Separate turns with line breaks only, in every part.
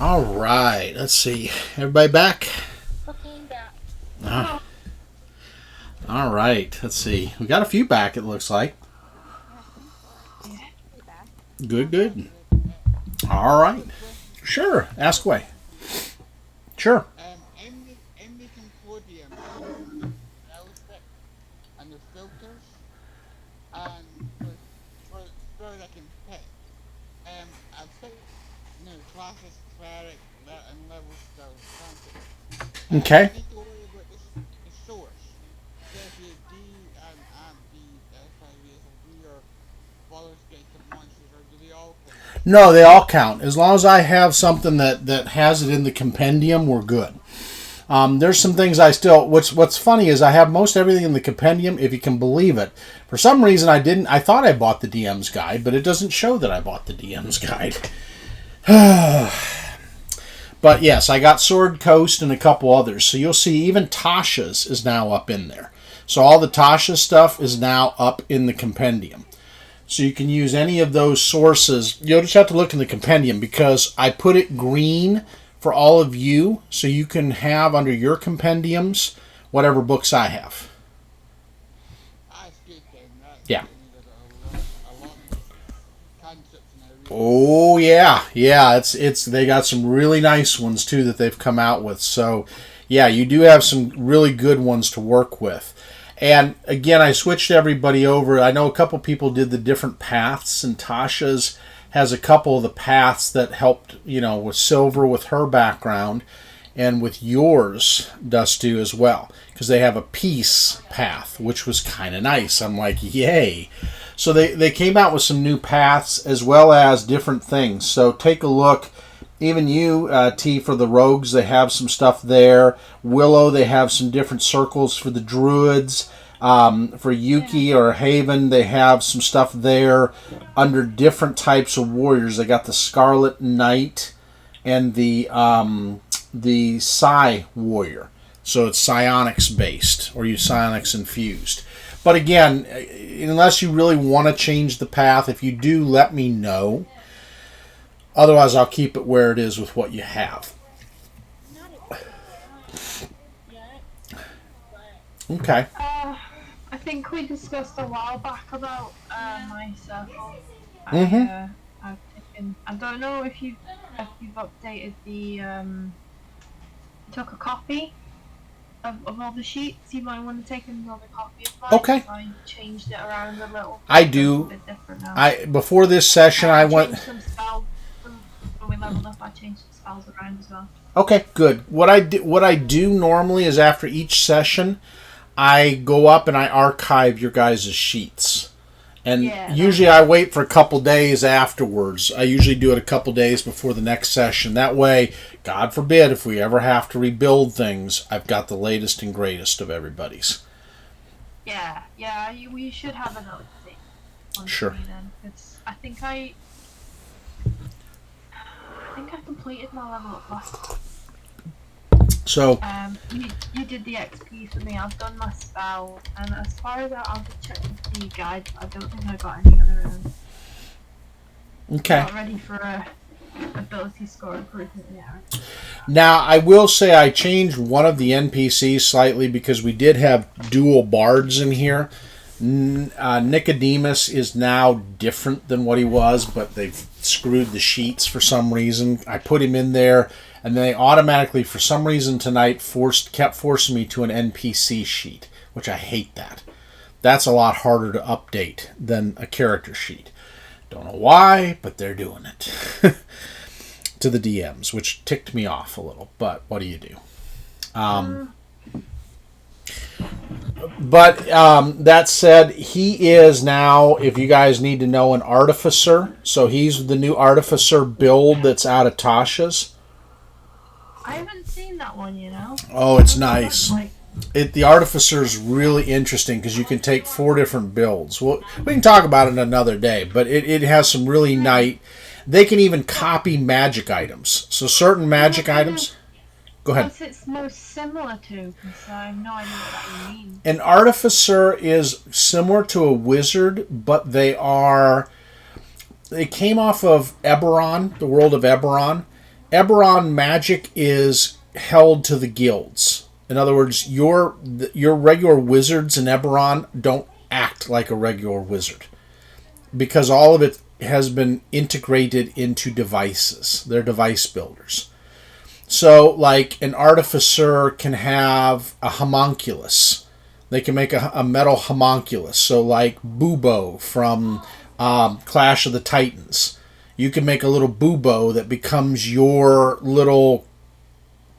All right. Let's see. Everybody back?
Okay, back.
All right. Let's see. We got a few back, it looks like. Good, good. All right. Sure. Ask away. Sure.
In the Concordium, outfit and the filters, and for that I can pick, I've picked, classes, cleric, and level spells,
Okay.
I need to worry about the source. So if you do, the FIVs, or do your Baldur's Gate to monsters, or do they all count?
No, they all count. As long as I have something that has it in the compendium, we're good. There's some things I still... What's funny is I have most everything in the compendium, if you can believe it. For some reason, I didn't. I thought I bought the DM's guide, but it doesn't show that I bought the DM's guide. But yes, I got Sword Coast and a couple others. So you'll see even Tasha's is now up in there. So all the Tasha stuff is now up in the compendium. So you can use any of those sources. You'll just have to look in the compendium because I put it green for all of you, so you can have under your compendiums whatever books I have. Yeah. Oh yeah. It's they got some really nice ones too that they've come out with. So yeah, you do have some really good ones to work with. And again, I switched everybody over. I know a couple people did the different paths, and Tasha's has a couple of the paths that helped, with Silver with her background, and with yours, Dustu, as well. Because they have a peace path, which was kind of nice. I'm like, yay. So they came out with some new paths as well as different things. So take a look. Even you, T, for the rogues, they have some stuff there. Willow, they have some different circles for the druids. For Yuki or Haven, they have some stuff there under different types of warriors. They got the Scarlet Knight and the Psi Warrior. So it's psionics based, or you psionics infused. But again, unless you really want to change the path, if you do, let me know. Otherwise, I'll keep it where it is with what you have. Okay.
I think we discussed a while back about my circle. I've taken. I don't know if you've updated the. Took a copy of all the sheets. You might want to take another copy of mine.
Okay.
I changed it around a little.
I do.
It's a bit different now.
Before this session, I went.
Changed some spells. When we leveled up, I changed some spells around as well.
Okay, good. What I do normally is after each session, I go up and I archive your guys' sheets. And usually I wait for a couple days afterwards. I usually do it a couple days before the next session. That way, God forbid, if we ever have to rebuild things, I've got the latest and greatest of everybody's.
Yeah, we should have another thing.
Sure.
Then. I think I completed my level up last.
So
you did the XP for me. I've done my spell, and as far as I'll just check the guide. I don't think I got any other.
Okay.
Not ready for a ability score improvement yet.
Now I will say I changed one of the NPCs slightly because we did have dual bards in here. Nikademus is now different than what he was, but they've screwed the sheets for some reason. I put him in there, and they automatically, for some reason tonight, kept forcing me to an NPC sheet, which I hate that. That's a lot harder to update than a character sheet. Don't know why, but they're doing it to the DMs, which ticked me off a little. But what do you do? But that said, he is now, if you guys need to know, an artificer. So he's the new artificer build that's out of Tasha's.
I haven't seen that one,
Oh, it's nice. The artificer's really interesting because you can take 4 different builds. Well, we can talk about it another day, but it has some really nice. They can even copy magic items. So certain magic items. Go ahead.
What's it most similar to? Because I have no idea what that means.
An artificer is similar to a wizard, but they came off of Eberron, the world of Eberron, Eberron magic is held to the guilds. In other words, your regular wizards in Eberron don't act like a regular wizard, because all of it has been integrated into devices. They're device builders. So, like, an artificer can have a homunculus. They can make a metal homunculus. So, like Bubo from Clash of the Titans. You can make a little Bubo that becomes your little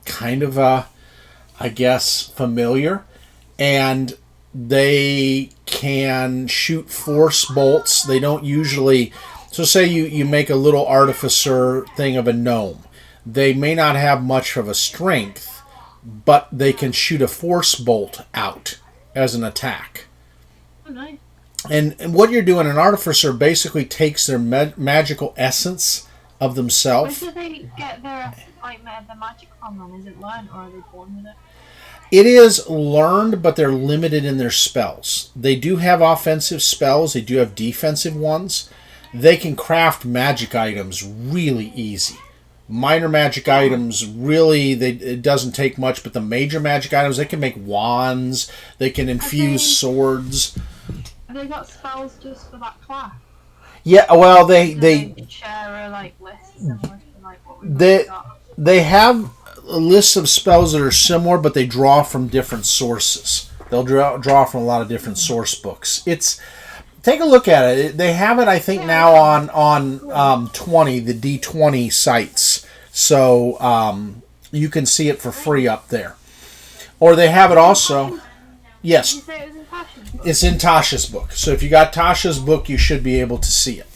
kind of I guess, familiar. And they can shoot force bolts. They don't usually... So say you make a little artificer thing of a gnome. They may not have much of a strength, but they can shoot a force bolt out as an attack.
Oh, nice.
And what you're doing, an artificer basically takes their magical essence of themselves.
Where do they get their magic from then? Is it learned or are they born with it?
It is learned, but they're limited in their spells. They do have offensive spells. They do have defensive ones. They can craft magic items really easy. Minor magic items, really, it doesn't take much, but the major magic items, they can make wands, they can infuse swords.
Have they got spells just for that class?
Yeah, well, they
share a list similar to what we've got.
They have lists of spells that are similar, but they draw from different sources. They'll draw from a lot of different source books. Take a look at it. They have it, I think, now on 20, the D20 sites. So you can see it for free up there. Or they have it also... Yes.
Did you say it was in Tasha's book?
It's in Tasha's book. So if you got Tasha's book, you should be able to see it.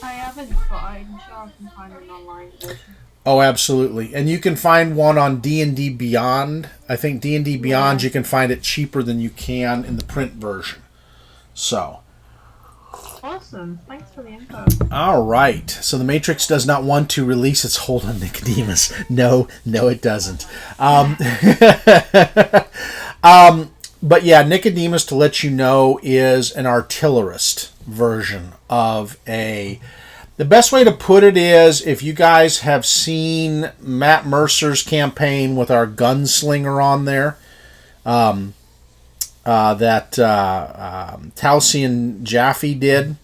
I haven't, but I'm sure I can find an online version.
Oh, absolutely. And you can find one on D&D Beyond. I think D&D Beyond, you can find it cheaper than you can in the print version. So.
Awesome. Thanks for the info.
All right. So the Matrix does not want to release its hold on Nikademus. No, it doesn't. But yeah, Nikademus, to let you know, is an artillerist version of a... The best way to put it is, if you guys have seen Matt Mercer's campaign with our gunslinger on there, that Talcyon Jaffe did.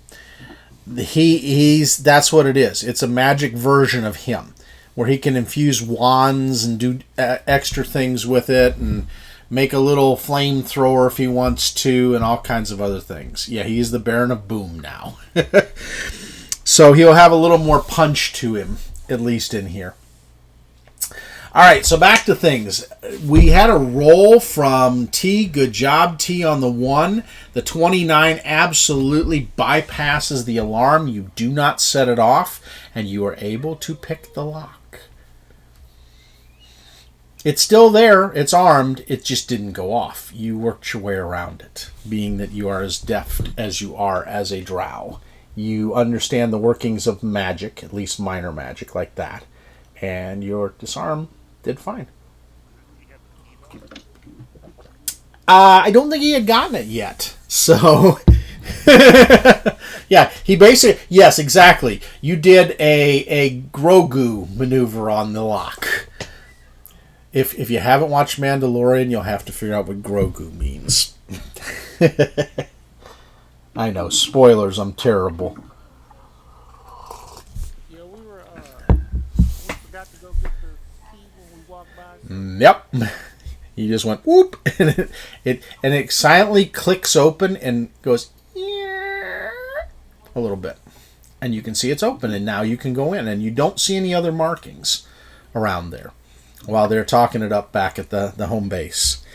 That's what it is. It's a magic version of him, where he can infuse wands and do extra things with it, and make a little flamethrower if he wants to, and all kinds of other things. Yeah, he's the Baron of Boom now. So he'll have a little more punch to him, at least in here. All right, so back to things. We had a roll from T. Good job, T, on the 1. The 29 absolutely bypasses the alarm. You do not set it off, and you are able to pick the lock. It's still there. It's armed. It just didn't go off. You worked your way around it, being that you are as deft as you are as a drow. You understand the workings of magic, at least minor magic like that, and your disarm did fine. I don't think he had gotten it yet. So, yeah, he basically... Yes, exactly. You did a Grogu maneuver on the lock. If you haven't watched Mandalorian, you'll have to figure out what Grogu means. I know, spoilers, I'm terrible.
Yeah, we forgot to go get the key when we walked by.
Yep. You just went whoop, and it silently clicks open and goes a little bit, and you can see it's open, and now you can go in, and you don't see any other markings around there while they're talking it up back at the home base.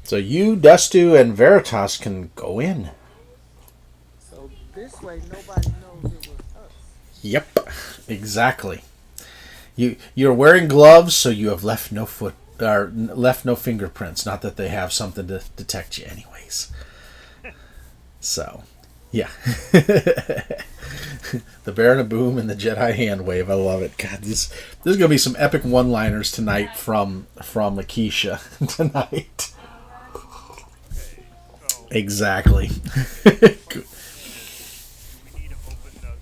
So you, Dustu, and Veritas can go in.
So this way, nobody knows it was us.
Yep, exactly. You're wearing gloves, so you have left no fingerprints. Not that they have something to detect you, anyways. So, yeah. The Baron of Boom and the Jedi hand wave. I love it. God, this is gonna be some epic one-liners tonight from Akeisha tonight. Exactly. Good.
We need to open the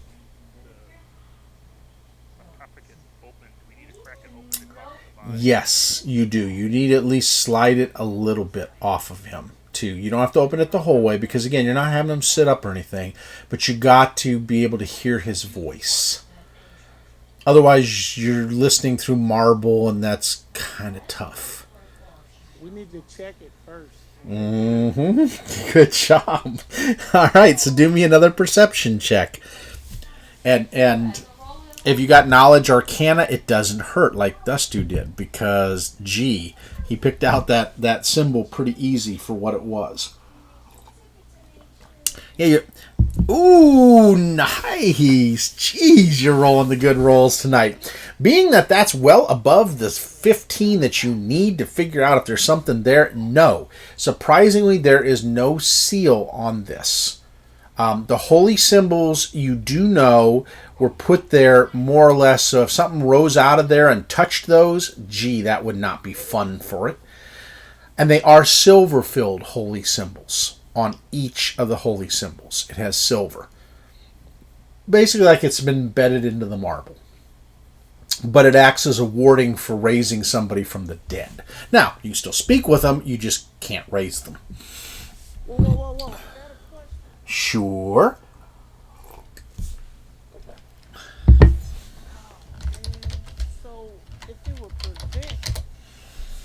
Yes, you do. You need to at least slide it a little bit off of him, too. You don't have to open it the whole way, because, again, you're not having him sit up or anything, but you got to be able to hear his voice. Otherwise, you're listening through marble, and that's kind of tough.
We need to check it first.
Mm-hmm. Good job. All right, so do me another perception check. And if you got knowledge arcana, it doesn't hurt like Dustu did, because, gee, he picked out that symbol pretty easy for what it was. Yeah, ooh, nice. Jeez, you're rolling the good rolls tonight. Being that that's well above the 15 that you need to figure out if there's something there, no. Surprisingly, there is no seal on this. The holy symbols, you do know, were put there more or less, so if something rose out of there and touched those, gee, that would not be fun for it. And they are silver-filled holy symbols. On each of the holy symbols, it has silver. Basically like it's been embedded into the marble. But it acts as a warding for raising somebody from the dead. Now, you can still speak with them, you just can't raise them.
Whoa.
Sure.
So, if it would prevent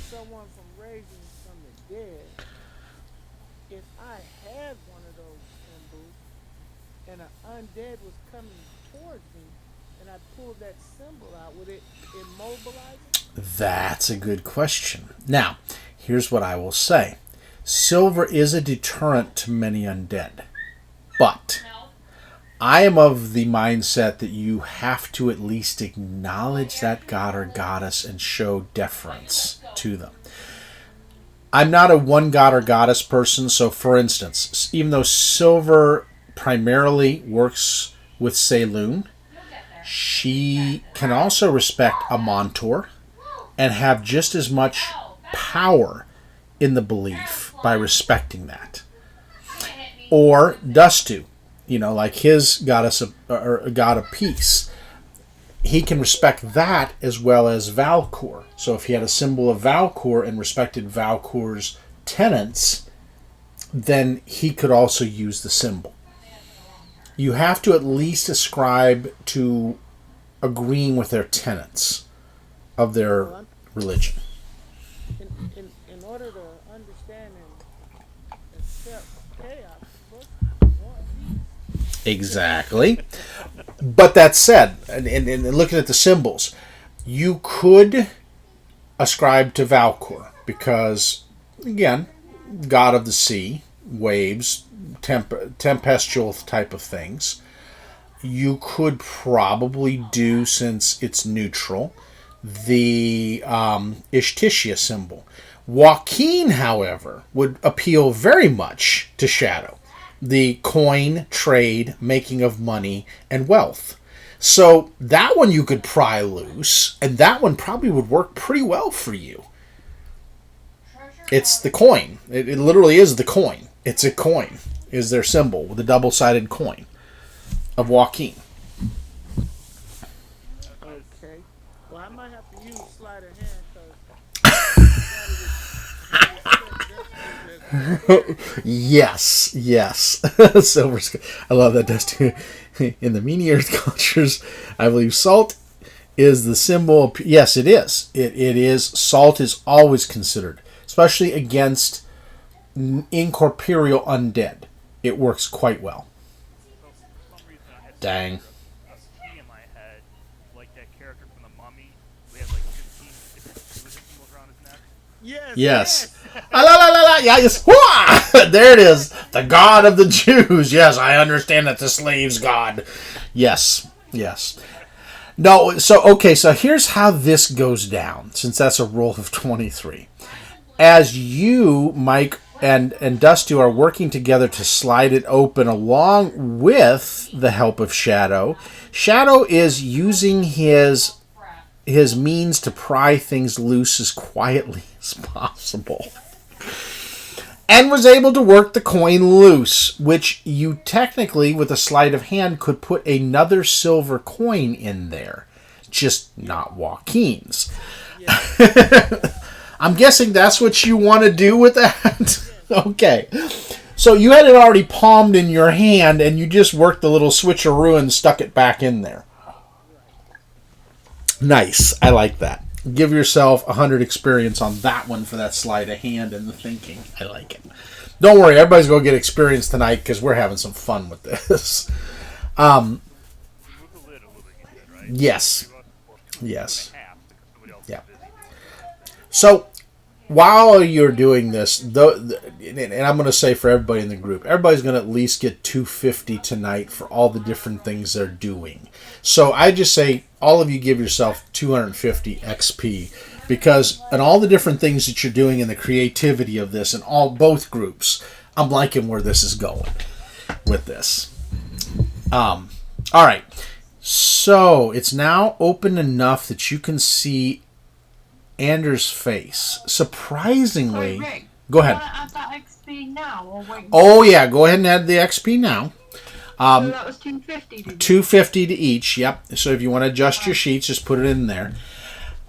someone from raising from the dead, if I had one of those symbols and an undead was coming towards me and I pulled that symbol out, would it immobilize it?
That's a good question. Now, here's what I will say. Silver is a deterrent to many undead. But I am of the mindset that you have to at least acknowledge that god or goddess and show deference to them. I'm not a one god or goddess person, so for instance, even though silver primarily works with Saloon, she can also respect a Montor and have just as much power in the belief by respecting that. Or Dustu, like his goddess or a god of peace. He can respect that as well as Valkur. So if he had a symbol of Valkur and respected Valkur's tenets, then he could also use the symbol. You have to at least ascribe to agreeing with their tenets of their religion.
In order to understand and accept chaos,
Exactly. But that said, and looking at the symbols, you could ascribe to Valkur because, again, god of the sea, waves, tempestual type of things. You could probably do, since it's neutral, the Ishtishia symbol. Joaquin, however, would appeal very much to Shadow. The coin, trade, making of money, and wealth. So that one you could pry loose, and that one probably would work pretty well for you. It's the coin. It literally is the coin. It's a coin, is their symbol, with a double-sided coin of Joaquin.
Okay. Well, I might have to use sleight of hand
Yes. Silver. I love that, Dusty. In the many earth cultures, I believe salt is the symbol. Yes, it is. It is. Salt is always considered, especially against incorporeal undead. It works quite well. Dang.
A ski in my head, like that character from The Mummy. We have like 15 different symbols around his neck.
Yes. La la la la. Yeah, yes. There it is. The god of the Jews. Yes, I understand that the slave's god. Yes. No, so here's how this goes down, since that's a roll of 23. As you, Mike, and Dustu are working together to slide it open along with the help of Shadow. Shadow is using his means to pry things loose as quietly as possible. And was able to work the coin loose, which you technically, with a sleight of hand, could put another silver coin in there. Just not Joaquin's.
Yeah.
I'm guessing that's what you want to do with that? Okay. So you had it already palmed in your hand, and you just worked the little switcheroo and stuck it back in there.
Right.
Nice. I like that. Give yourself 100 experience on that one for that sleight of hand and the thinking. I like it. Don't worry, everybody's going to get experience tonight because we're having some fun with this.
Remove the lid a little bit, you said, right?
Yes.
Or
Yes.
half because somebody else
Yeah.
is busy.
So, while you're doing this, and I'm going to say for everybody in the group, everybody's going to at least get 250 tonight for all the different things they're doing. So I just say all of you give yourself 250 XP because in all the different things that you're doing and the creativity of this in both groups, I'm liking where this is going with this. All right. So it's now open enough that you can see Anders' face. Surprisingly,
Sorry, Rick,
go ahead.
Do you want to add that XP now or wait?
Oh yeah, go ahead and add the XP now.
So that was 250. Did you?
250 to each. Yep. So if you want to adjust your sheets, just put it in there.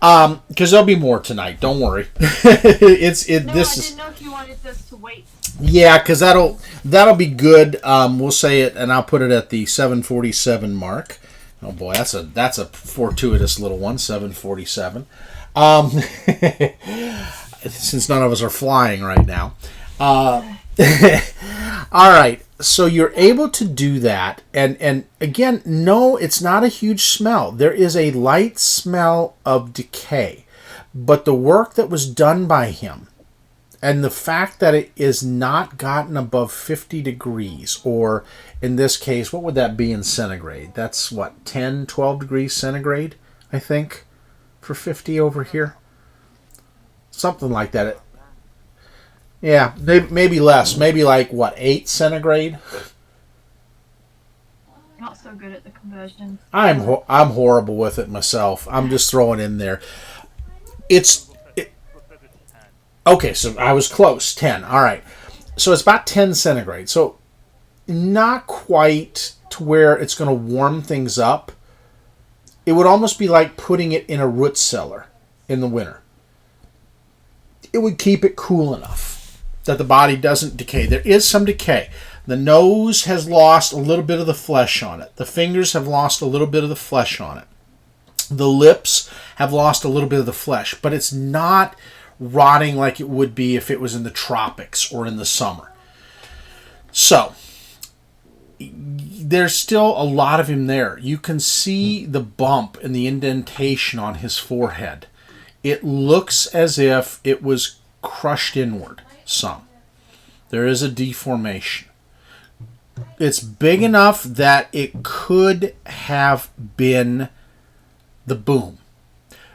Because there'll be more tonight. Don't worry.
No, I didn't know if you wanted us to wait.
Yeah, because that'll be good. We'll say it, and I'll put it at the 747 mark. Oh boy, that's a fortuitous little one. 747. Since none of us are flying right now. All right. So you're able to do that. And again, no, it's not a huge smell. There is a light smell of decay. But the work that was done by him and the fact that it is not gotten above 50 degrees, or in this case, what would that be in centigrade? That's what, 10, 12 degrees centigrade, I think, for 50 over here? Something like that. Yeah, maybe less. Maybe like, what, 8 centigrade?
Not so good at the conversion.
I'm horrible with it myself. I'm just throwing in there. Okay, so I was close. 10. All right. So it's about 10 centigrade. So not quite to where it's going to warm things up. It would almost be like putting it in a root cellar in the winter. It would keep it cool enough that the body doesn't decay. There is some decay. The nose has lost a little bit of the flesh on it. The fingers have lost a little bit of the flesh on it. The lips have lost a little bit of the flesh, but it's not rotting like it would be if it was in the tropics or in the summer. So, there's still a lot of him there. You can see the bump and the indentation on his forehead. It looks as if it was crushed inward some. There is a deformation. It's big enough that it could have been the boom.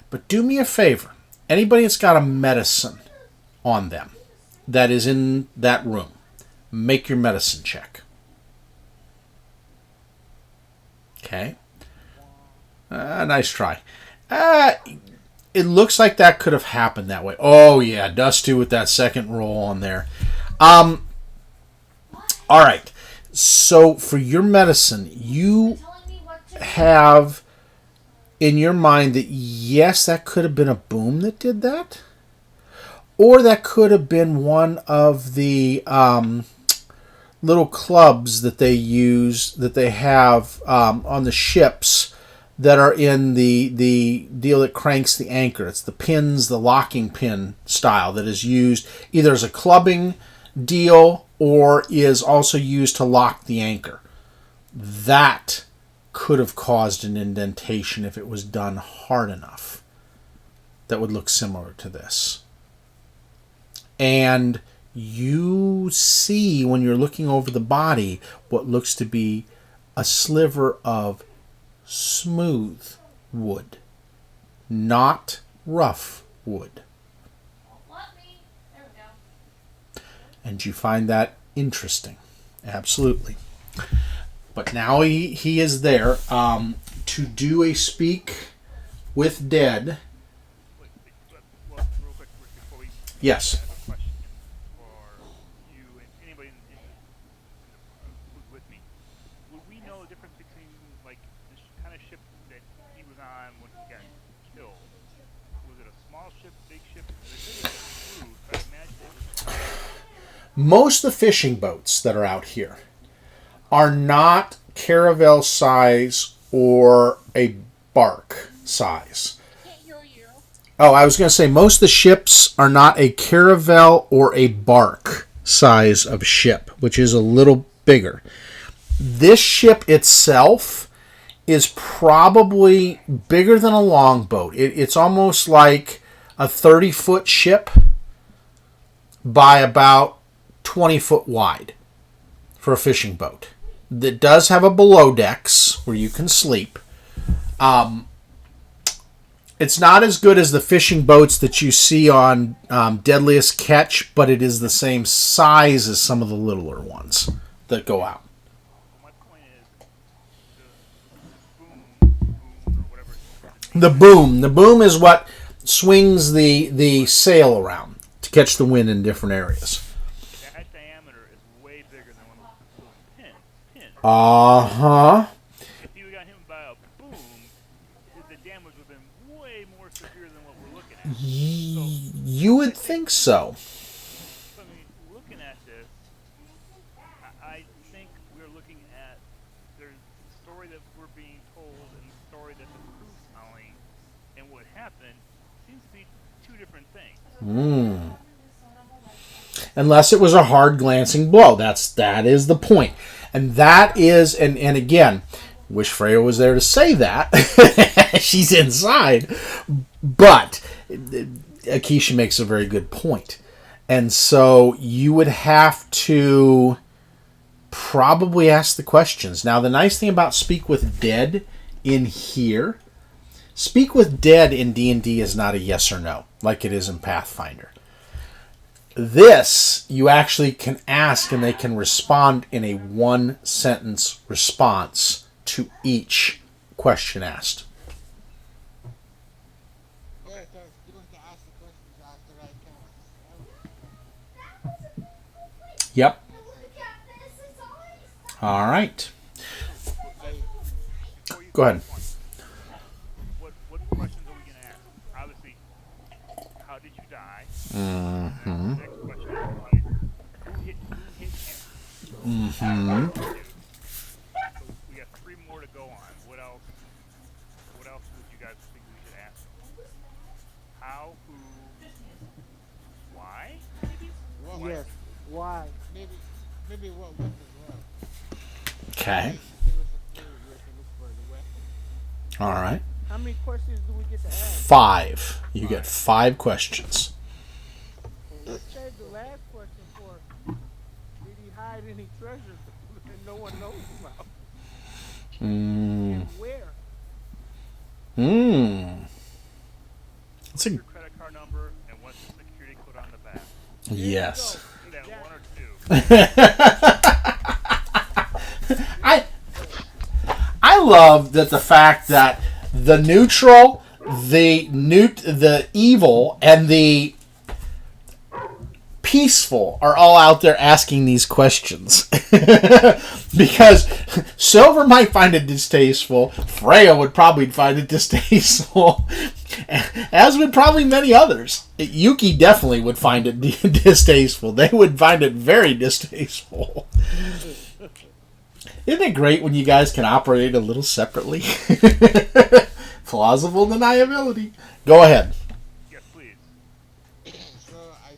But do me a favor. Anybody that's got a medicine on them that is in that room, make your medicine check. Okay. Nice try. It looks like that could have happened that way. Oh, yeah. Dustu with that second roll on there. All right. So, for your medicine, you have in your mind that, yes, that could have been a boom that did that. Or that could have been one of the little clubs that they use, that they have on the ships that are in the deal that cranks the anchor. It's the pins, the locking pin style that is used either as a clubbing deal or is also used to lock the anchor. That could have caused an indentation if it was done hard enough. That would look similar to this. And you see, when you're looking over the body, what looks to be a sliver of smooth wood, not rough wood. And you find that interesting. Absolutely. But now he is there to do a speak with dead.
Real quick, before we
Yes.
I have a question for you and anybody who's with me. Would we know the difference between like the kind of ship that he was on when he got killed? Was it a small ship, big ship? They said it was a cruise, but I imagine it was.
Most of the fishing boats that are out here are not caravel size or a bark size. Oh, I was going to say most of the ships are not a caravel or a bark size of ship, which is a little bigger. This ship itself is probably bigger than a longboat. It's almost like a 30-foot ship by about 20 foot wide for a fishing boat. That does have a below decks where you can sleep. It's not as good as the fishing boats that you see on Deadliest Catch, but it is the same size as some of the littler ones that go out.
My point is the boom or whatever.
The boom is what swings the sail around to catch the wind in different areas.
That diameter is way bigger than one of those pins.
Uh-huh.
If you got hit by a boom, the damage would have been way more severe than what we're looking at.
You would think so.
So, I mean, looking at this, I think we're looking at there's the story that we're being told and the story that the crew's telling, and what happened seems to be two different things.
Unless it was a hard glancing blow. That is the point. And that is, and again, wish Freya was there to say that. She's inside. But Akeisha makes a very good point. And so you would have to probably ask the questions. Now, the nice thing about Speak with Dead in here, Speak with Dead in D&D is not a yes or no, like it is in Pathfinder. This, you actually can ask and they can respond in a one-sentence response to each question asked.
Yeah, so you're going to ask the questions after I cast.
Yep. All right. Go ahead.
What questions are we going to ask? Obviously, how did you die?
Mm-hmm.
The next question is, who hit you?
Mm-hmm.
So we got 3 more to go on. What else would you guys think we should ask? How, who, why? Maybe?
Yes. Why?
Maybe what weapon as well.
Okay.
Give us a clue where to look for the weapon.
All right.
How many questions do we get to ask?
5. You get 5 questions.
Well, let's save the last question for, did he hide any treasures that no one knows about? And where?
That's a
Your credit card number and what's the security code on the back?
yes.
Is that 1 or 2?
I love that the fact that the neutral, the evil, and the peaceful are all out there asking these questions. Because Silver might find it distasteful, Freya would probably find it distasteful, as would probably many others. Yuki definitely would find it distasteful. They would find it very distasteful. Isn't it great when you guys can operate a little separately? Plausible deniability. Go ahead.
Yes, please.
So I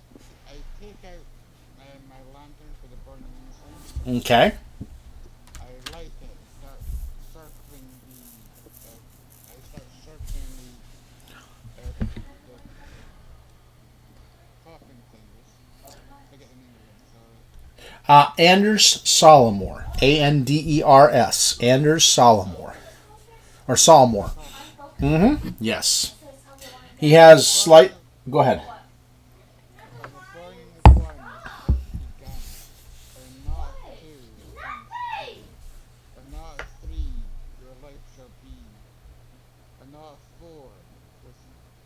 take out my lantern for the burning incense.
Okay.
I light it. Start circling the popping things. Forget the name of it. Sorry.
Anders Solomor. Anders. Anders Solomor. Or Solomor. Mm-hmm. Yes. He has slight... Go ahead.
The burning requirements has begun. And not 2 and not 3 your life shall be. And not 4 with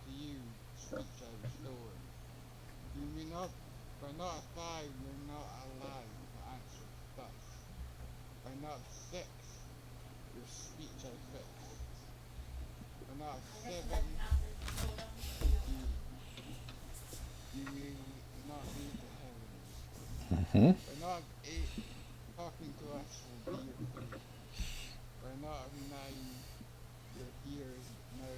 to you speech I restore. You may not, but not 5 you're not alive to answer thus. And not 6 your speech I fix. And not 7 We're not talking to us will be your fate. We're not relying your ears nor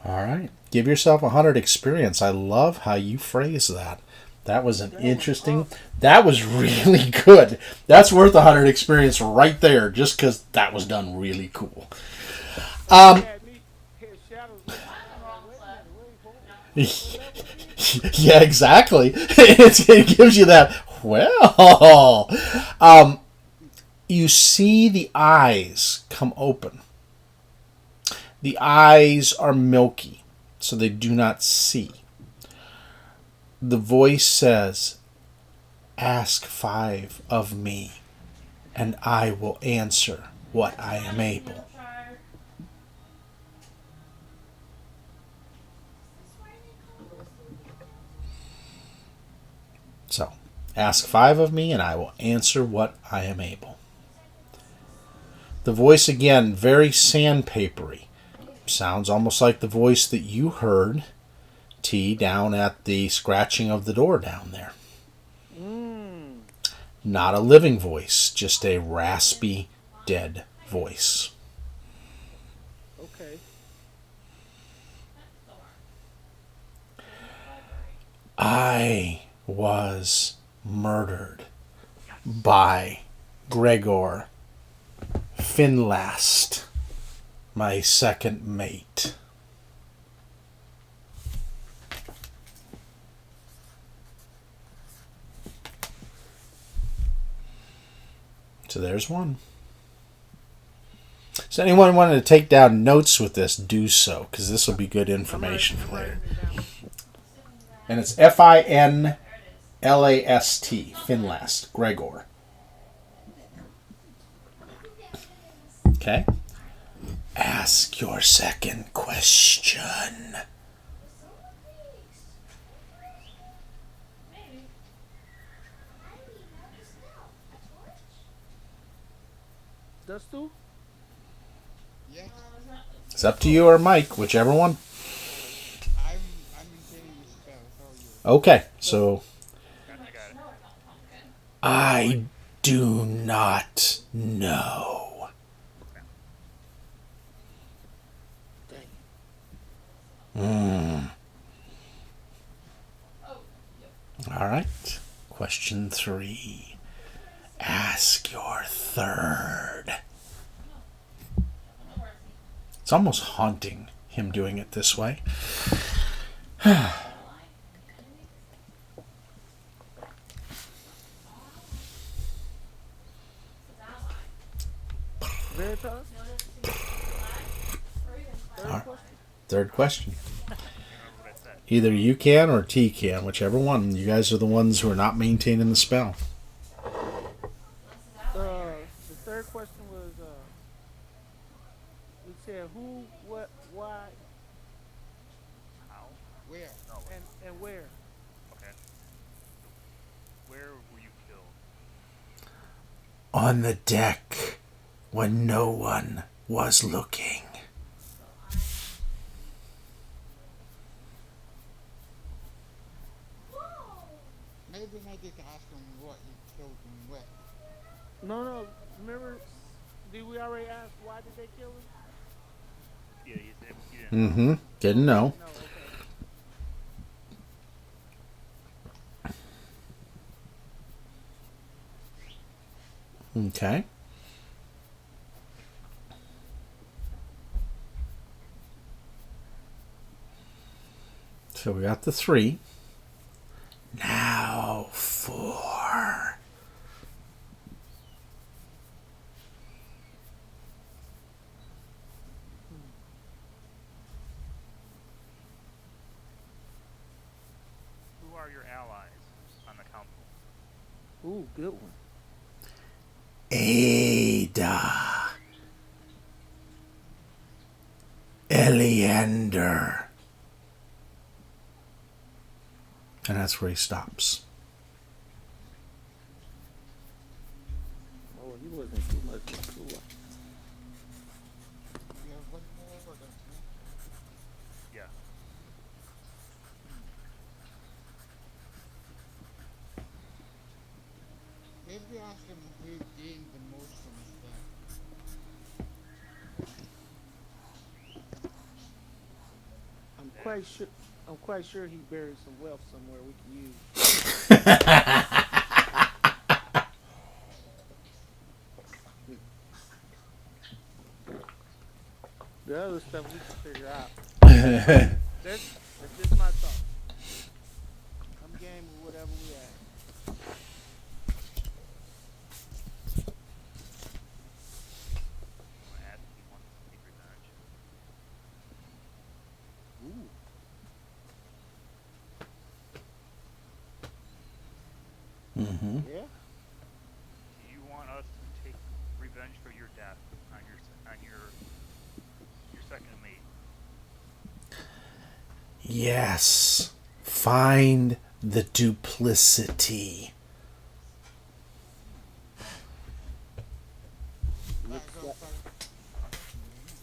reminding.
All right. Give yourself 100 experience. I love how you phrase that. That was an interesting. That was really good. That's worth 100 experience right there, just because that was done really cool.
Had me head shadows. Wait a minute, wait,
Yeah, exactly. It gives you that. Well, you see the eyes come open. The eyes are milky, so they do not see. The voice says, "Ask 5 of me, and I will answer what I am able." So, ask 5 of me, and I will answer what I am able. The voice again, very sandpapery. Sounds almost like the voice that you heard, T, down at the scratching of the door down there. Not a living voice, just a raspy, dead voice.
Okay.
I was murdered by Gregor Finlast, my second mate. So there's one. So anyone wanted to take down notes with this, do so, because this will be good information for later. And it's Finlast, Finlast, Gregor. Okay. Ask your second question.
Dustu?
Yes,
It's up to you or Mike, whichever one.
I'm maintaining the spell. It's all yours.
Okay, so
I got it.
I do not know. All right. Question 3. Ask your third. It's almost haunting him doing it this way.
Veritas?
Third question.
Remember what I said.
Either you can or T can, whichever one. You guys are the ones who are not maintaining the spell.
The third question was, we said who, what, why,
How?
Where?
No, wait.
and where.
Okay. Where were you killed?
On the deck when no one was looking.
Maybe I need to ask him what you killed him with.
No, remember, did we already ask why did they kill him?
Yeah, you said you didn't.
Mm-hmm. Didn't know.
No, okay.
Okay. So we got the 3. Now 4.
Who are your allies on the council?
Ooh, good one.
Ada. Eleander. And that's where he stops.
Oh, he wasn't too much cool.
We have one more, don't we?
Yeah.
maybe ask him who gained the most from his death.
I'm quite sure he buried some wealth somewhere we can use. The other stuff we can figure out. That's just my thought. I'm game with whatever we have.
Ask if he wants to take revenge.
Ooh.
Mm-hmm.
Yeah.
Do you want us to take revenge for your death on your second mate?
Yes. Find the duplicity.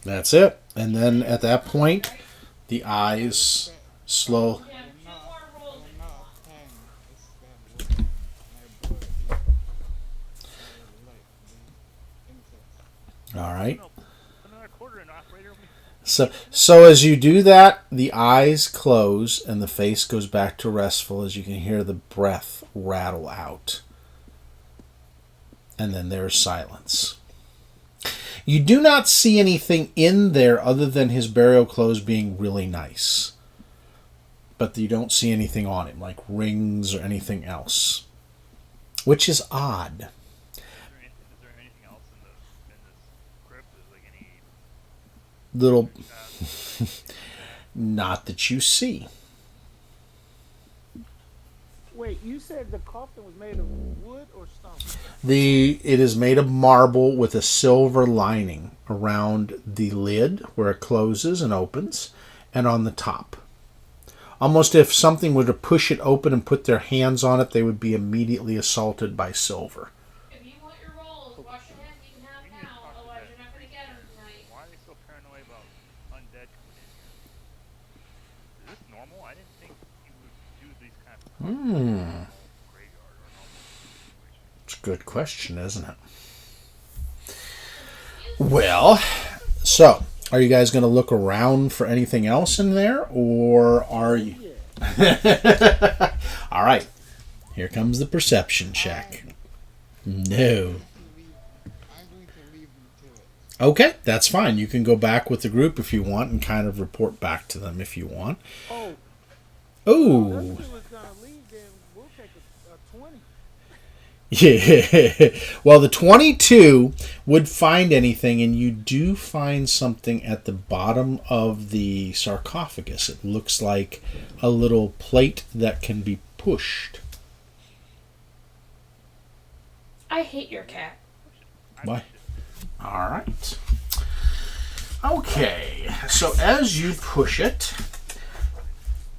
That's it. And then at that point, the eyes slow. All right.
Another quarter in, operator.
So as you do that, the eyes close and the face goes back to restful as you can hear the breath rattle out. And then there's silence. You do not see anything in there other than his burial clothes being really nice. But you don't see anything on him, like rings or anything else. Which is odd.
Is there anything else in this crypt? Is like any
Little... Not that you see.
Wait, you said the coffin was made of wood or stone?
It is made of marble with a silver lining around the lid where it closes and opens, and on the top. Almost if something were to push it open and put their hands on it, they would be immediately assaulted by silver.
If you want your rolls, wash your hands, you can have them now, otherwise you're not going to get them tonight.
Why are they so paranoid about undead coming in here? Is this normal? I didn't think you would do these kind of graveyard or normal situation.
It's a good question, isn't it? Well, so, are you guys going to look around for anything else in there, or are you... All right, here comes the perception check. No.
I'm going to leave them to it.
Okay, that's fine. You can go back with the group if you want and kind of report back to them if you want.
Oh.
Oh.
Dusty was going to leave, then we'll take a 20.
Yeah. Well, the 22 would find anything, and you do find something at the bottom of the sarcophagus. It looks like a little plate that can be pushed.
I hate your cat.
Why? All right. Okay. So as you push it,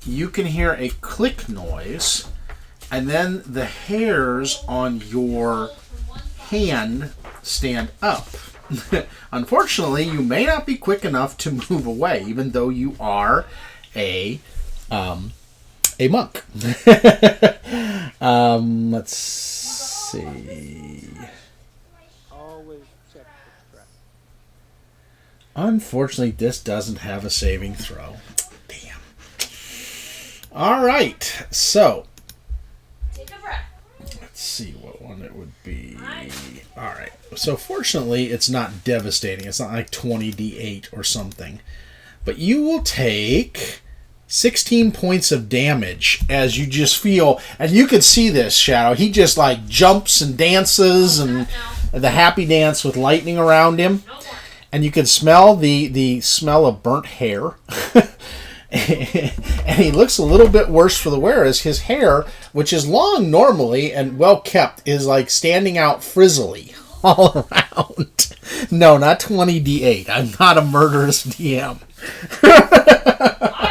you can hear a click noise, and then the hairs on your hand stand up. Unfortunately, you may not be quick enough to move away, even though you are a monk. Let's see.
Always check the trap.
Unfortunately, this doesn't have a saving throw. Damn. All right, so
Take a breath.
let's see what one it would be. All right, so fortunately, it's not devastating. It's not like 20d8 or something. But you will take 16 points of damage as you just feel, and you can see this, Shadow. He just like jumps and dances and the happy dance with lightning around him.
No more.
And you can smell the smell of burnt hair. And he looks a little bit worse for the wear as his hair, which is long normally and well kept, is like standing out frizzly all around. No, not 20d8. I'm not a murderous DM.
I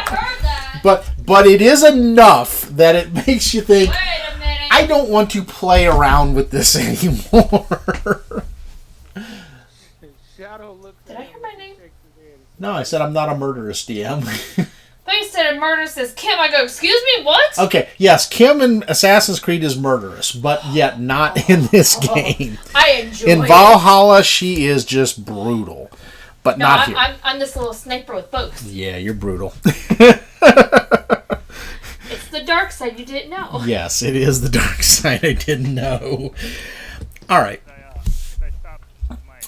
heard that.
But it is enough that it makes you think,
Wait a minute.
I don't want to play around with this anymore.
Shadow looks
Did
at
I
him
hear my
and
name?
shakes his head.
No, I said I'm not a murderous DM.
They said a murderous as Kim. I go, excuse me, what?
Okay, yes, Kim in Assassin's Creed is murderous, but yet not in this game.
I enjoy
In
it.
Valhalla, she is just brutal, but
No,
not here.
I'm this little sniper with both.
Yeah, you're brutal.
It's the dark side you didn't know.
Yes, it is the dark side I didn't know. All right.
If I stop my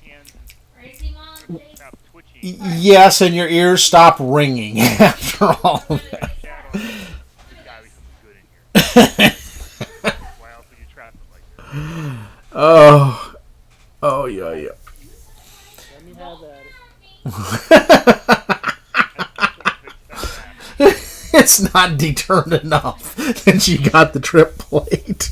hands
Crazy mom.
and stop twitching,
Yes, and your ears stop ringing after all of that.
shadow, there's gotta be something good in here. Why else would you trap it like that?
Oh, yeah, yeah.
Let me have at it.
It's not deterred enough that you got the trip plate.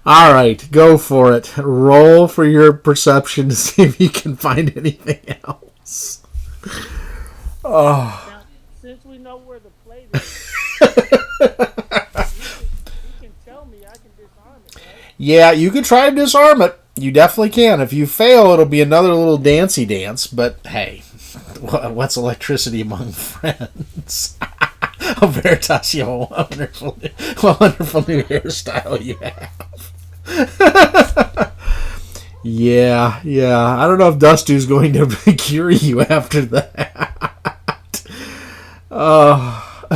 All right, go for it. Roll for your perception to see if you can find anything else. Oh.
Now, since we know where the plate is, you can tell me I can disarm it, right?
Yeah, you can try to disarm it. You definitely can. If you fail, it'll be another little dancey dance. But hey, what's electricity among friends? Oh, Veritas, you have a wonderful new hairstyle you have. Yeah. I don't know if Dustu's going to cure you after that. Oh.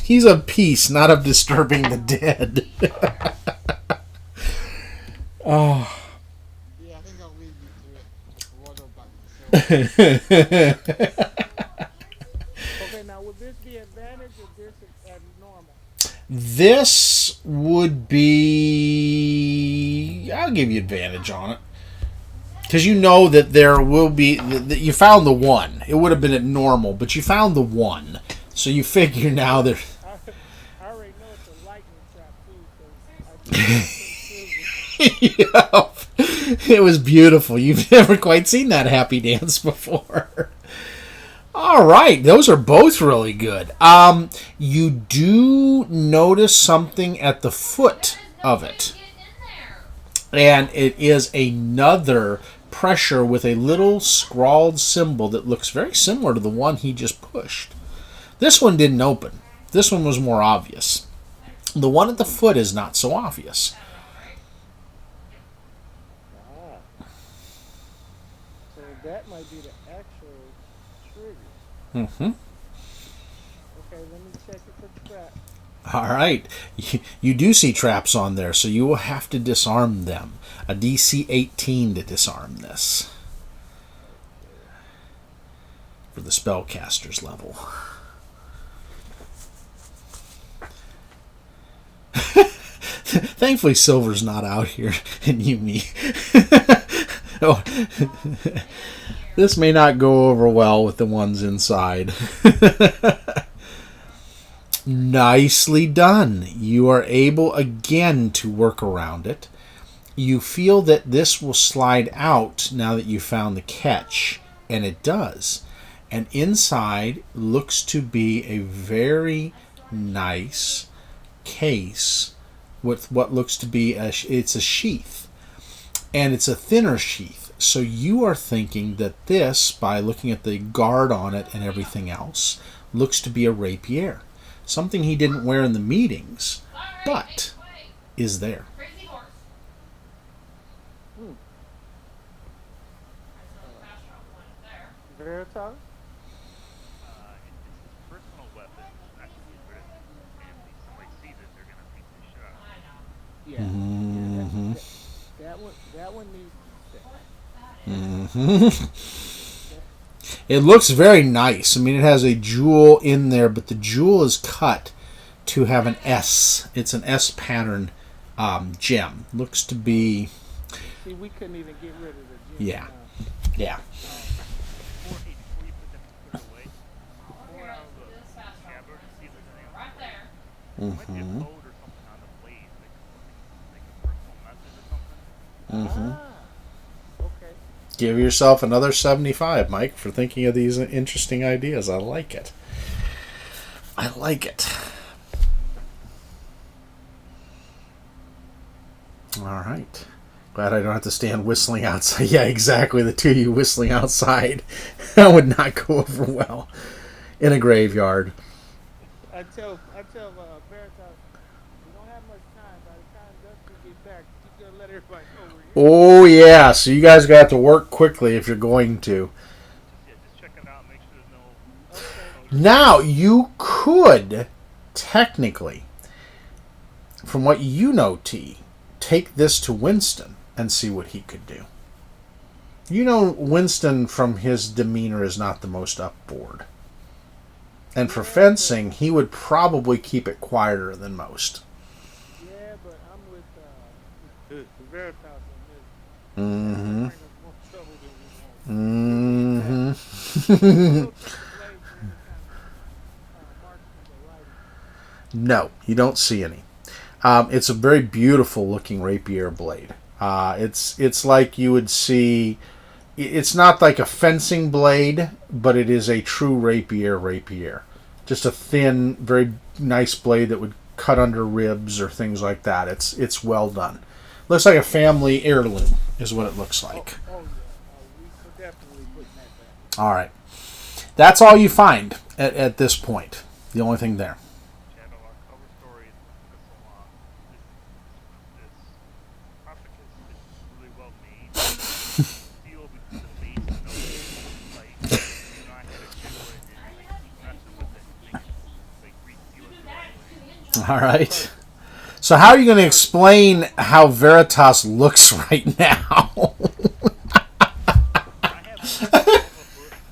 He's of peace, not of disturbing the dead. Oh.
Yeah, I think I'll leave you to it. Water back to
Okay, now would this be advantage or this is abnormal?
This would be... I'll give you advantage on it. Because you know that there will be... That you found the one. It would have been at normal, but you found the one. So you figure now that...
I already know it's a lightning trap too, so
Yeah. It was beautiful. You've never quite seen that happy dance before. All right, those are both really good. You do notice something at the foot of it, and it is another pressure with a little scrawled symbol that looks very similar to the one he just pushed. This one didn't open. This one was more obvious. The one at the foot is not so obvious.
so that might be the actual trigger.
Mm-hmm.
Okay, let me check it for trap.
All right. You do see traps on there, so you will have to disarm them. A DC 18 to disarm this. For the spellcaster's level. Thankfully, Silver's not out here in Yumi. Oh. This may not go over well with the ones inside. Nicely done. You are able again to work around it. You feel that this will slide out now that you found the catch, and it does. And inside looks to be a very nice case with what looks to be it's a sheath, and it's a thinner sheath. So you are thinking that this, by looking at the guard on it and everything else, looks to be a rapier. Something he didn't wear in the meetings, but is there.
Crazy horse.
Veritas?
it's his personal weapon. I can get rid of it. And if somebody sees it, they're gonna think they shot.
Yeah. That one needs to stay.
It looks very nice. I mean, it has a jewel in there, but the jewel is cut to have an S. It's an S pattern gem. Looks to be...
See, we couldn't even get rid of the gem.
Yeah. Yeah.
Before you put it away, pull out the scabbard and see if there's anything
Right there.
There might be a code or something on the blade, like a personal message or something.
Okay.
Give yourself another 75, Mike, for thinking of these interesting ideas. I like it. I like it. All right. Glad I don't have to stand whistling outside. Yeah, exactly. The two of you whistling outside. That would not go over well in a graveyard.
I tell Veritas, we don't have much time. By the time Dustu get back, he's gonna let everybody know we're here.
Oh, yeah. So you guys got to work quickly if you're going to.
Just check it out, make sure there's no...
Okay.
Now, you could, technically, from what you know, T, take this to Winston and see what he could do. You know Winston, from his demeanor, is not the most upboard. And for fencing, he would probably keep it quieter than most.
Yeah, but I'm with Veritas on this.
Mm-hmm.
Bring us more trouble than we want.
Mm-hmm. No, you don't see any. It's a very beautiful looking rapier blade. It's like you would see. It's not like a fencing blade, but it is a true rapier. Just a thin, very nice blade that would cut under ribs or things like that. It's well done. Looks like a family heirloom is what it looks like.
Oh yeah, we could definitely put that back.
All right, that's all you find at this point. The only thing there.
Shadow, our cover story is this prophetess is really well made. Feel between the base and the like, I had a good one and like keep messing with it and like reseal it the right way.
All right. So how are you going to explain how Veritas looks right now?
I have a hood on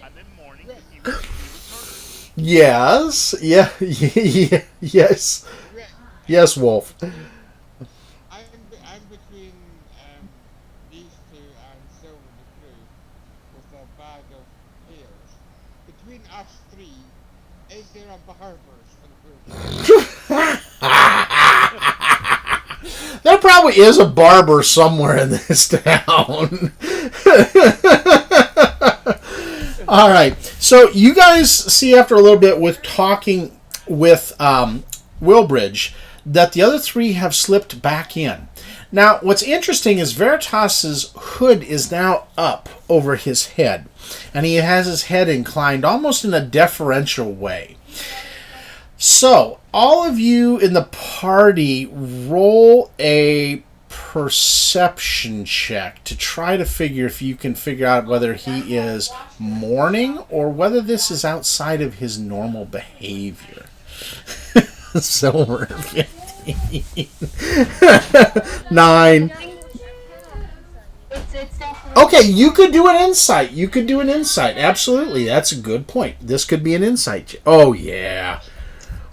I'm in mourning because he was murdered.
Yes. Yeah. Yes. Yes, Wolf.
I'm between these two and Silver the Crew with a bag of pears. Between us three, is there a barber's for the poor?
There probably is a barber somewhere in this town. All right. So you guys see after a little bit with talking with Willbridge that the other three have slipped back in. Now, what's interesting is Veritas's hood is now up over his head, and he has his head inclined almost in a deferential way. So, all of you in the party roll a perception check to try to figure if you can figure out whether he is mourning or whether this is outside of his normal behavior. Silver 15. 9.
It's definitely.
Okay, you could do an insight. Absolutely. That's a good point. This could be an insight. Oh, yeah.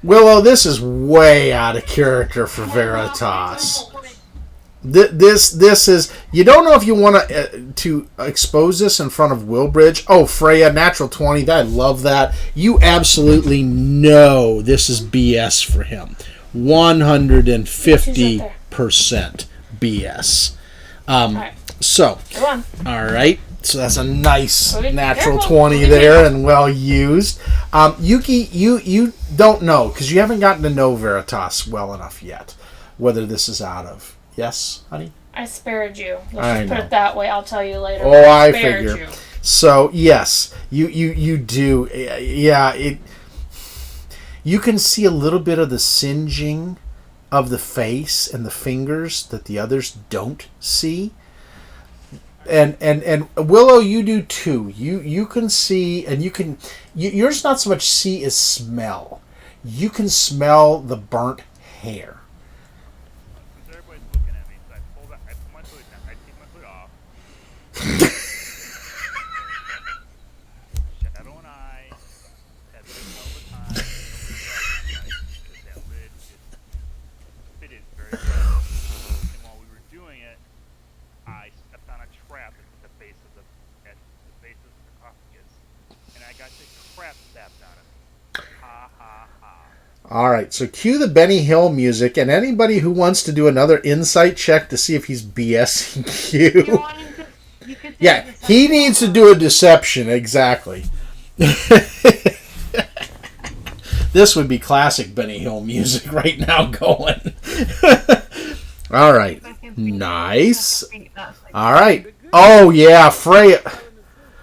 Willow, this is way out of character for Veritas. This is... You don't know if you want to expose this in front of Willbridge. Oh, Freya, natural 20. I love that. You absolutely know this is BS for him. 150% BS.
Alright.
So,
Come on.
all right. So that's a nice
Okay,
natural
careful.
20 there and well used. Yuki, you don't know because you haven't gotten to know Veritas well enough yet whether this is out of. Yes, honey?
I spared you.
I
Let's just put
know.
it that way. I'll tell you later.
Oh,
but
I
spared
figure.
you.
So, yes, you do. Yeah, you can see a little bit of the singeing of the face and the fingers that the others don't see. And Willow, you do too. You can see, and yours not so much see as smell. You can smell the burnt hair.
Since everybody's looking at me, so I put my hood down, I take my hood off. Shadow and I have been all the time. That lid just fitted very well. And while we were doing it, I stepped on a trap at the base of the sarcophagus, and I got the crap zapped out of me. Ha ha ha.
All right, so cue the Benny Hill music, and anybody who wants to do another insight check to see if he's BSing
You
you.
want him to, you could
Yeah, he needs to do a deception, exactly. This would be classic Benny Hill music right now going. All right. Nice. All right. Oh, yeah, Freya.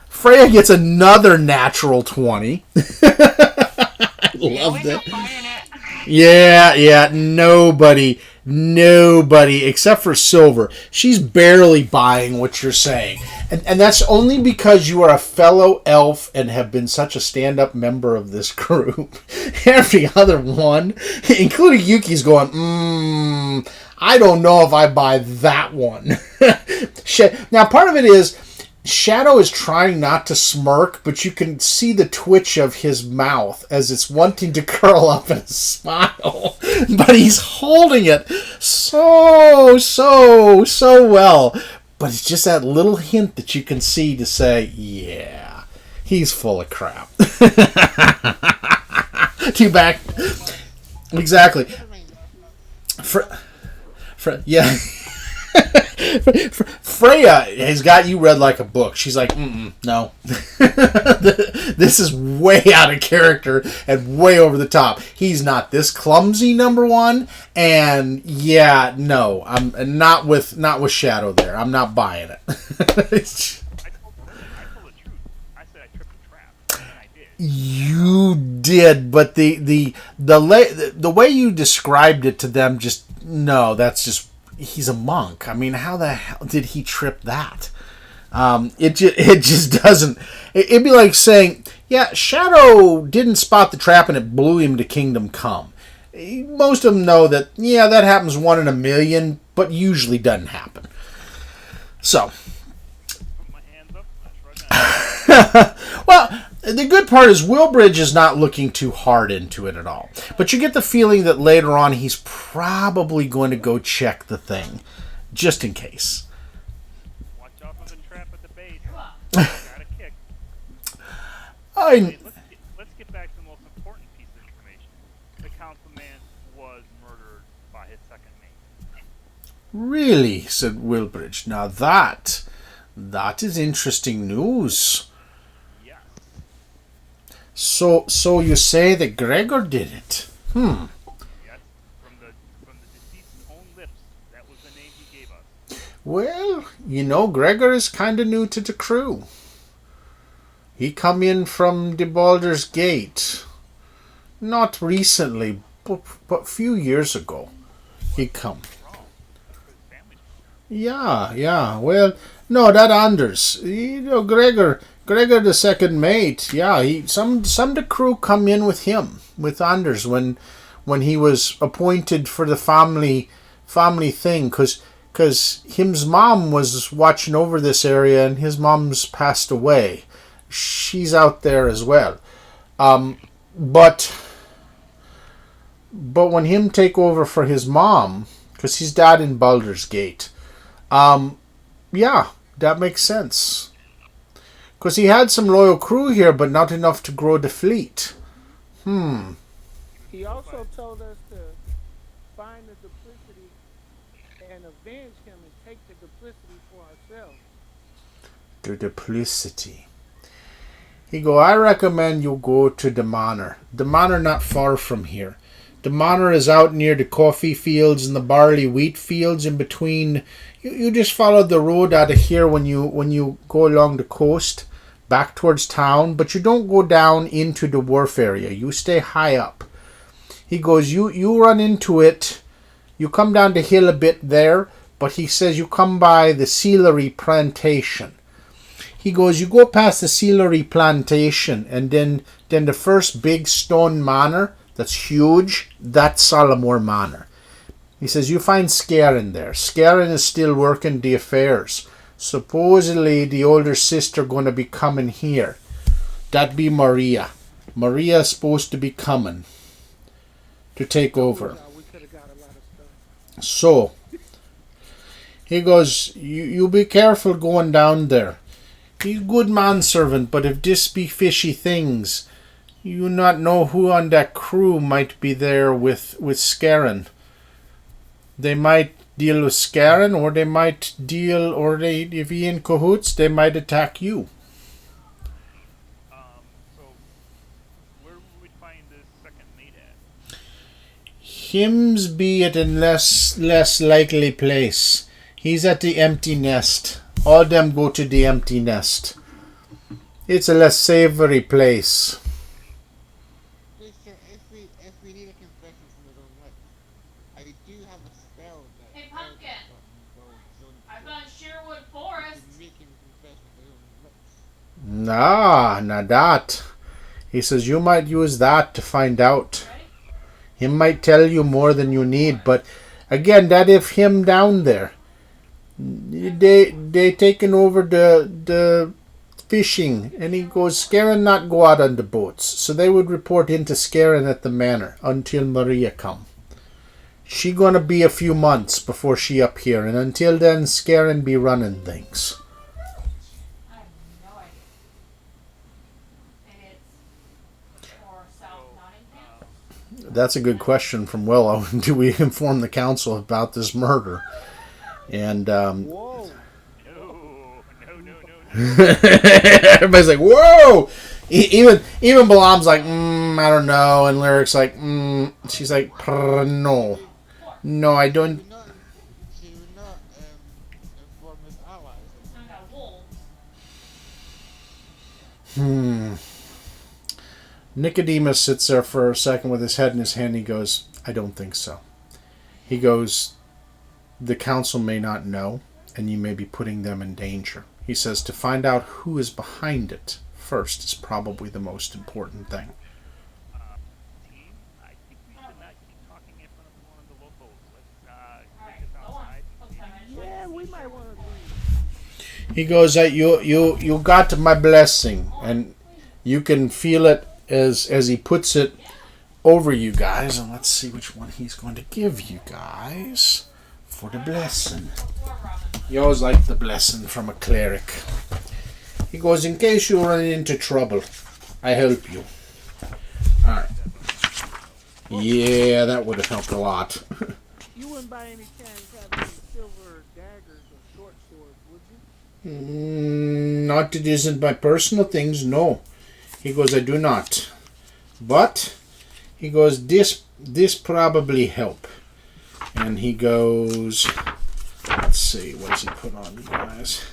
Freya gets another natural 20. I love that. Yeah, nobody, except for Silver. She's barely buying what you're saying. And that's only because you are a fellow elf and have been such a stand-up member of this group. Every other one, including Yuki's going, I don't know if I buy that one. Now, part of it is, Shadow is trying not to smirk, but you can see the twitch of his mouth as it's wanting to curl up in a smile. But he's holding it so well. But it's just that little hint that you can see to say, yeah, he's full of crap. Too bad. Exactly. Yeah. Freya has got you read like a book. She's like, no. This is way out of character and way over the top. He's not this clumsy, number one, and yeah, no, I'm not with Shadow there. I'm not buying it.
I told the truth. I said I tripped the trap, and I did.
You did, but the way you described it to them, just no. That's just. He's a monk. I mean, how the hell did he trip that? It just doesn't. It'd be like saying, yeah, Shadow didn't spot the trap and it blew him to Kingdom Come. Most of them know that, yeah, that happens 1 in a million, but usually doesn't happen. So.
Put my hands up. That's right now.
Well, the good part is Willbridge is not looking too hard into it at all. But you get the feeling that later on he's probably going to go check the thing. Just in case.
Watch out for the trap at the base. Got a kick.
I...
Let's get back to the most important piece of information. The councilman was murdered by his second mate.
Really, said Willbridge. Now that is interesting news.
Yes.
So you say that Gregor did it?
Yes. From the deceased's own lips, that was the name he gave us.
Well, Gregor is kind of new to the crew. He come in from the Baldur's Gate. Not recently, but a few years ago. He come. Yeah. Well, no, that Anders. Gregor the second mate. Yeah, some the crew come in with him, with Anders when he was appointed for the family thing, because him's mom was watching over this area and his mom's passed away. She's out there as well. But when him take over for his mom, because he's died in Baldur's Gate, yeah, that makes sense. Because he had some loyal crew here, but not enough to grow the fleet.
He also told us to find the duplicity and avenge him and take the duplicity for ourselves.
The duplicity. He go, I recommend you go to the manor. The manor not far from here. The manor is out near the coffee fields and the barley wheat fields in between. You just follow the road out of here when you go along the coast back towards town, but you don't go down into the wharf area. You stay high up. He goes, you run into it. You come down the hill a bit there, but he says you come by the Sealery Plantation. He goes, you go past the Sealery Plantation, and then the first big stone manor that's huge, that's Solomor Manor. He says, you find Scarin there. Scarin is still working the affairs. Supposedly, the older sister going to be coming here. That be Maria. Maria's supposed to be coming to take over. So, he goes, you be careful going down there. He's good manservant, but if this be fishy things, you not know who on that crew might be there with Scarin. They might deal with Scarin, or they might deal, or they, if he in cahoots, they might attack you.
So where would we find this second mate at?
Him's be at a less likely place. He's at the empty nest. All them go to the empty nest. It's a less savory place.
Listen, if we need a confession from his own lips, I do have a spell that
Hey, Pumpkin. I
I
found Sherwood Forest.
can make him confess with his own lips.
Nah, not that. He says you might use that to find out.
Ready?
He might tell you more than you need, but again, that if him down there, they taking over the fishing, and he goes, Scarin not go out on the boats, so they would report into Scarin at the manor until Maria come. She gonna be a few months before she up here, and until then, Scarin be running things.
I have no idea. And it's for South Nottingham.
That's a good question from Willow. Do we inform the council about this murder? And
Whoa.
No.
everybody's like, "Whoa!" Even Balam's like, "I don't know," and Lyric's like, She's like, "No, I don't."
She would not inform his allies.
I got wolves.
Nikademus sits there for a second with his head in his hand. He goes, "I don't think so." He goes, "The council may not know, and you may be putting them in danger." He says to find out who is behind it first is probably the most important thing.
Team, I think we should not keep talking in front of one of the locals. Let's
Alright,
take this
go on.
outside.
Yeah, we might want to leave.
He goes, you got my blessing, and you can feel it as he puts it over you guys. And let's see which one he's going to give you guys for the blessing. You always like the blessing from a cleric. He goes, in case you run into trouble, I help you. Alright. Yeah, that would have helped a lot.
You wouldn't by any chance have any silver daggers or short swords, would you?
Not that isn't my personal things, no. He goes, I do not. But, he goes, this probably help. And he goes, let's see, what does he put on you guys?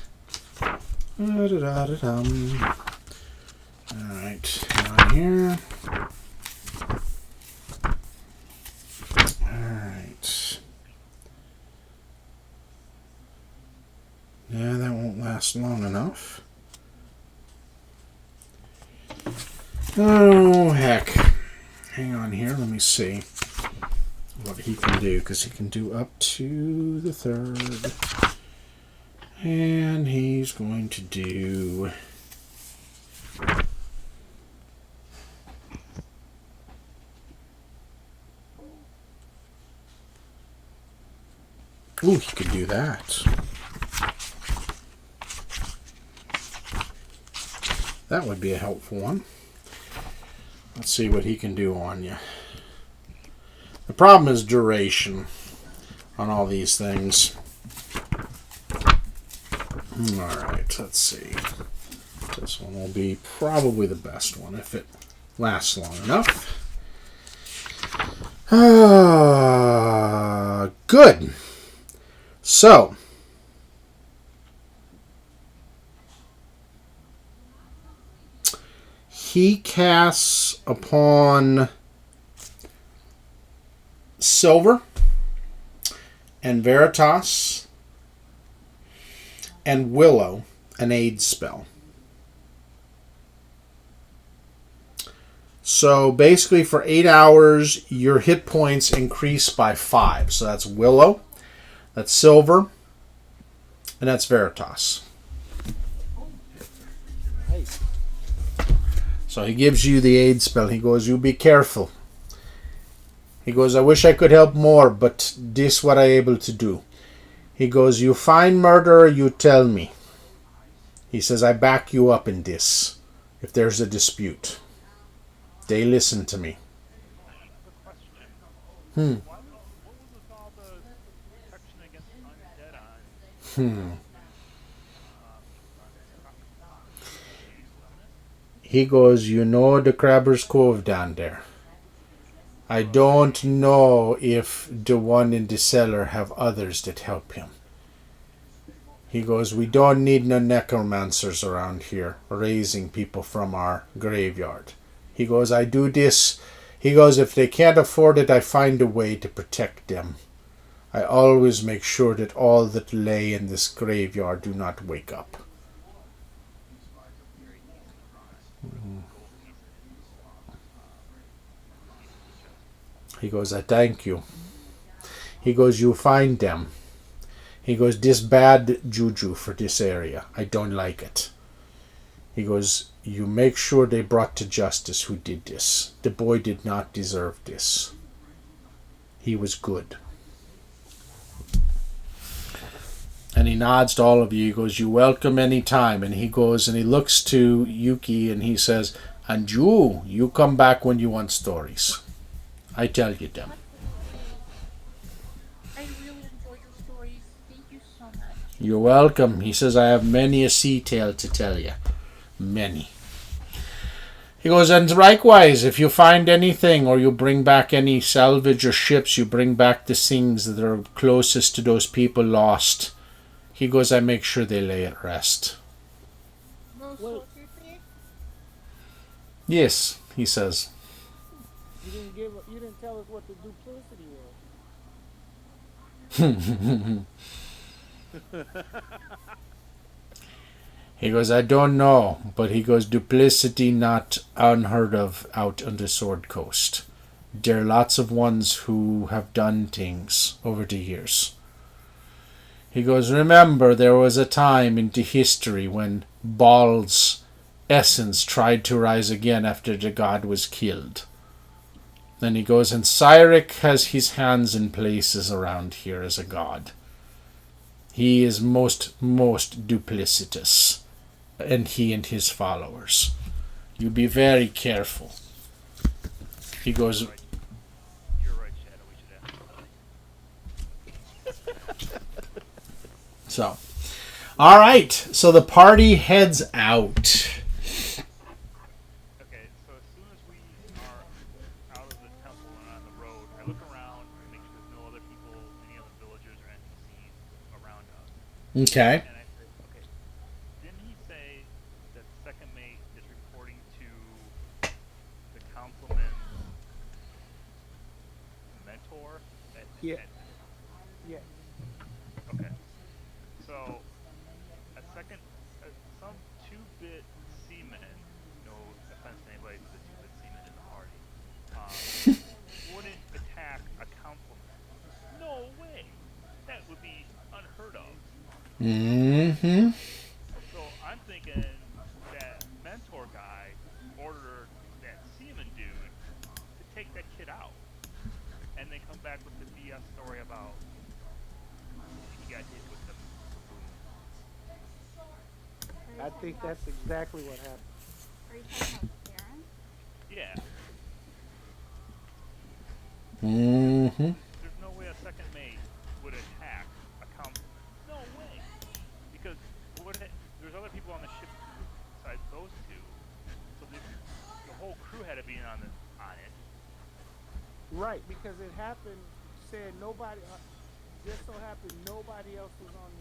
Alright, on here. Alright. Yeah, that won't last long enough. Oh, heck. Hang on here, let me see what he can do, because he can do up to the 3rd. And he's going to do... Ooh, he could do that. That would be a helpful one. Let's see what he can do on you. The problem is duration on all these things. Alright, let's see. This one will be probably the best one if it lasts long enough. Good. So, he casts upon Silver and Veritas and Willow an aid spell. So basically for 8 hours your hit points increase by 5. So that's Willow, that's Silver, and that's Veritas.
Nice.
So he gives you the aid spell. He goes, you be careful. He goes, I wish I could help more, but this what I able to do. He goes, you find murderer, you tell me. He says, I back you up in this, if there's a dispute. They listen to me.
What was with all the protection against
He goes, you know the Crabber's Cove down there. I don't know if the one in the cellar have others that help him. He goes, we don't need no necromancers around here raising people from our graveyard. He goes, I do this. He goes, if they can't afford it, I find a way to protect them. I always make sure that all that lay in this graveyard do not wake up. He goes, I thank you. He goes, you find them. He goes, this bad juju for this area. I don't like it. He goes, you make sure they brought to justice who did this. The boy did not deserve this. He was good. And he nods to all of you. He goes, you're welcome any time. And he goes and he looks to Yuki and he says, and you come back when you want stories. I tell you them.
I really enjoy your stories. Thank you so much.
You're welcome. He says, I have many a sea tale to tell you. Many. He goes, and likewise, if you find anything or you bring back any salvage or ships, you bring back the things that are closest to those people lost. He goes, I make sure they lay at rest.
Well,
Yes, he says.
you didn't tell us what the duplicity was.
He goes, I don't know, but he goes, duplicity not unheard of out on the Sword Coast. There are lots of ones who have done things over the years. He goes, remember there was a time into history when Baal's essence tried to rise again after the god was killed. Then he goes, and Cyric has his hands in places around here as a god. He is most duplicitous, and he and his followers. You be very careful. He goes,
You're right, Shadow. We should ask.
so. All right, so the party heads out.
Okay, so as soon as we are out of the temple and on the road, I look around and make sure there's no other people, any other villagers or NPCs around us.
Okay.
And I say, okay, didn't he say that second mate is reporting to the councilman's mentor?
Yeah. Yeah.
Okay. So, a second, some two-bit seaman, no offense to anybody who's a two-bit seaman in the party, wouldn't attack a councilman. No way! That would be unheard of.
Mm-hmm.
So I'm thinking that mentor guy ordered that seaman dude to take that kid out, and then come back with the BS story about he got hit with the boom.
I think that's exactly what happened.
Are you talking about Terrance?
Yeah,
Mm-hmm.
there's no way a second mate would attack a councilman. No way, because there's other people on the ship besides those two, so the whole crew had to be in on it.
Right, because it happened. Said nobody. Just so happened nobody else was on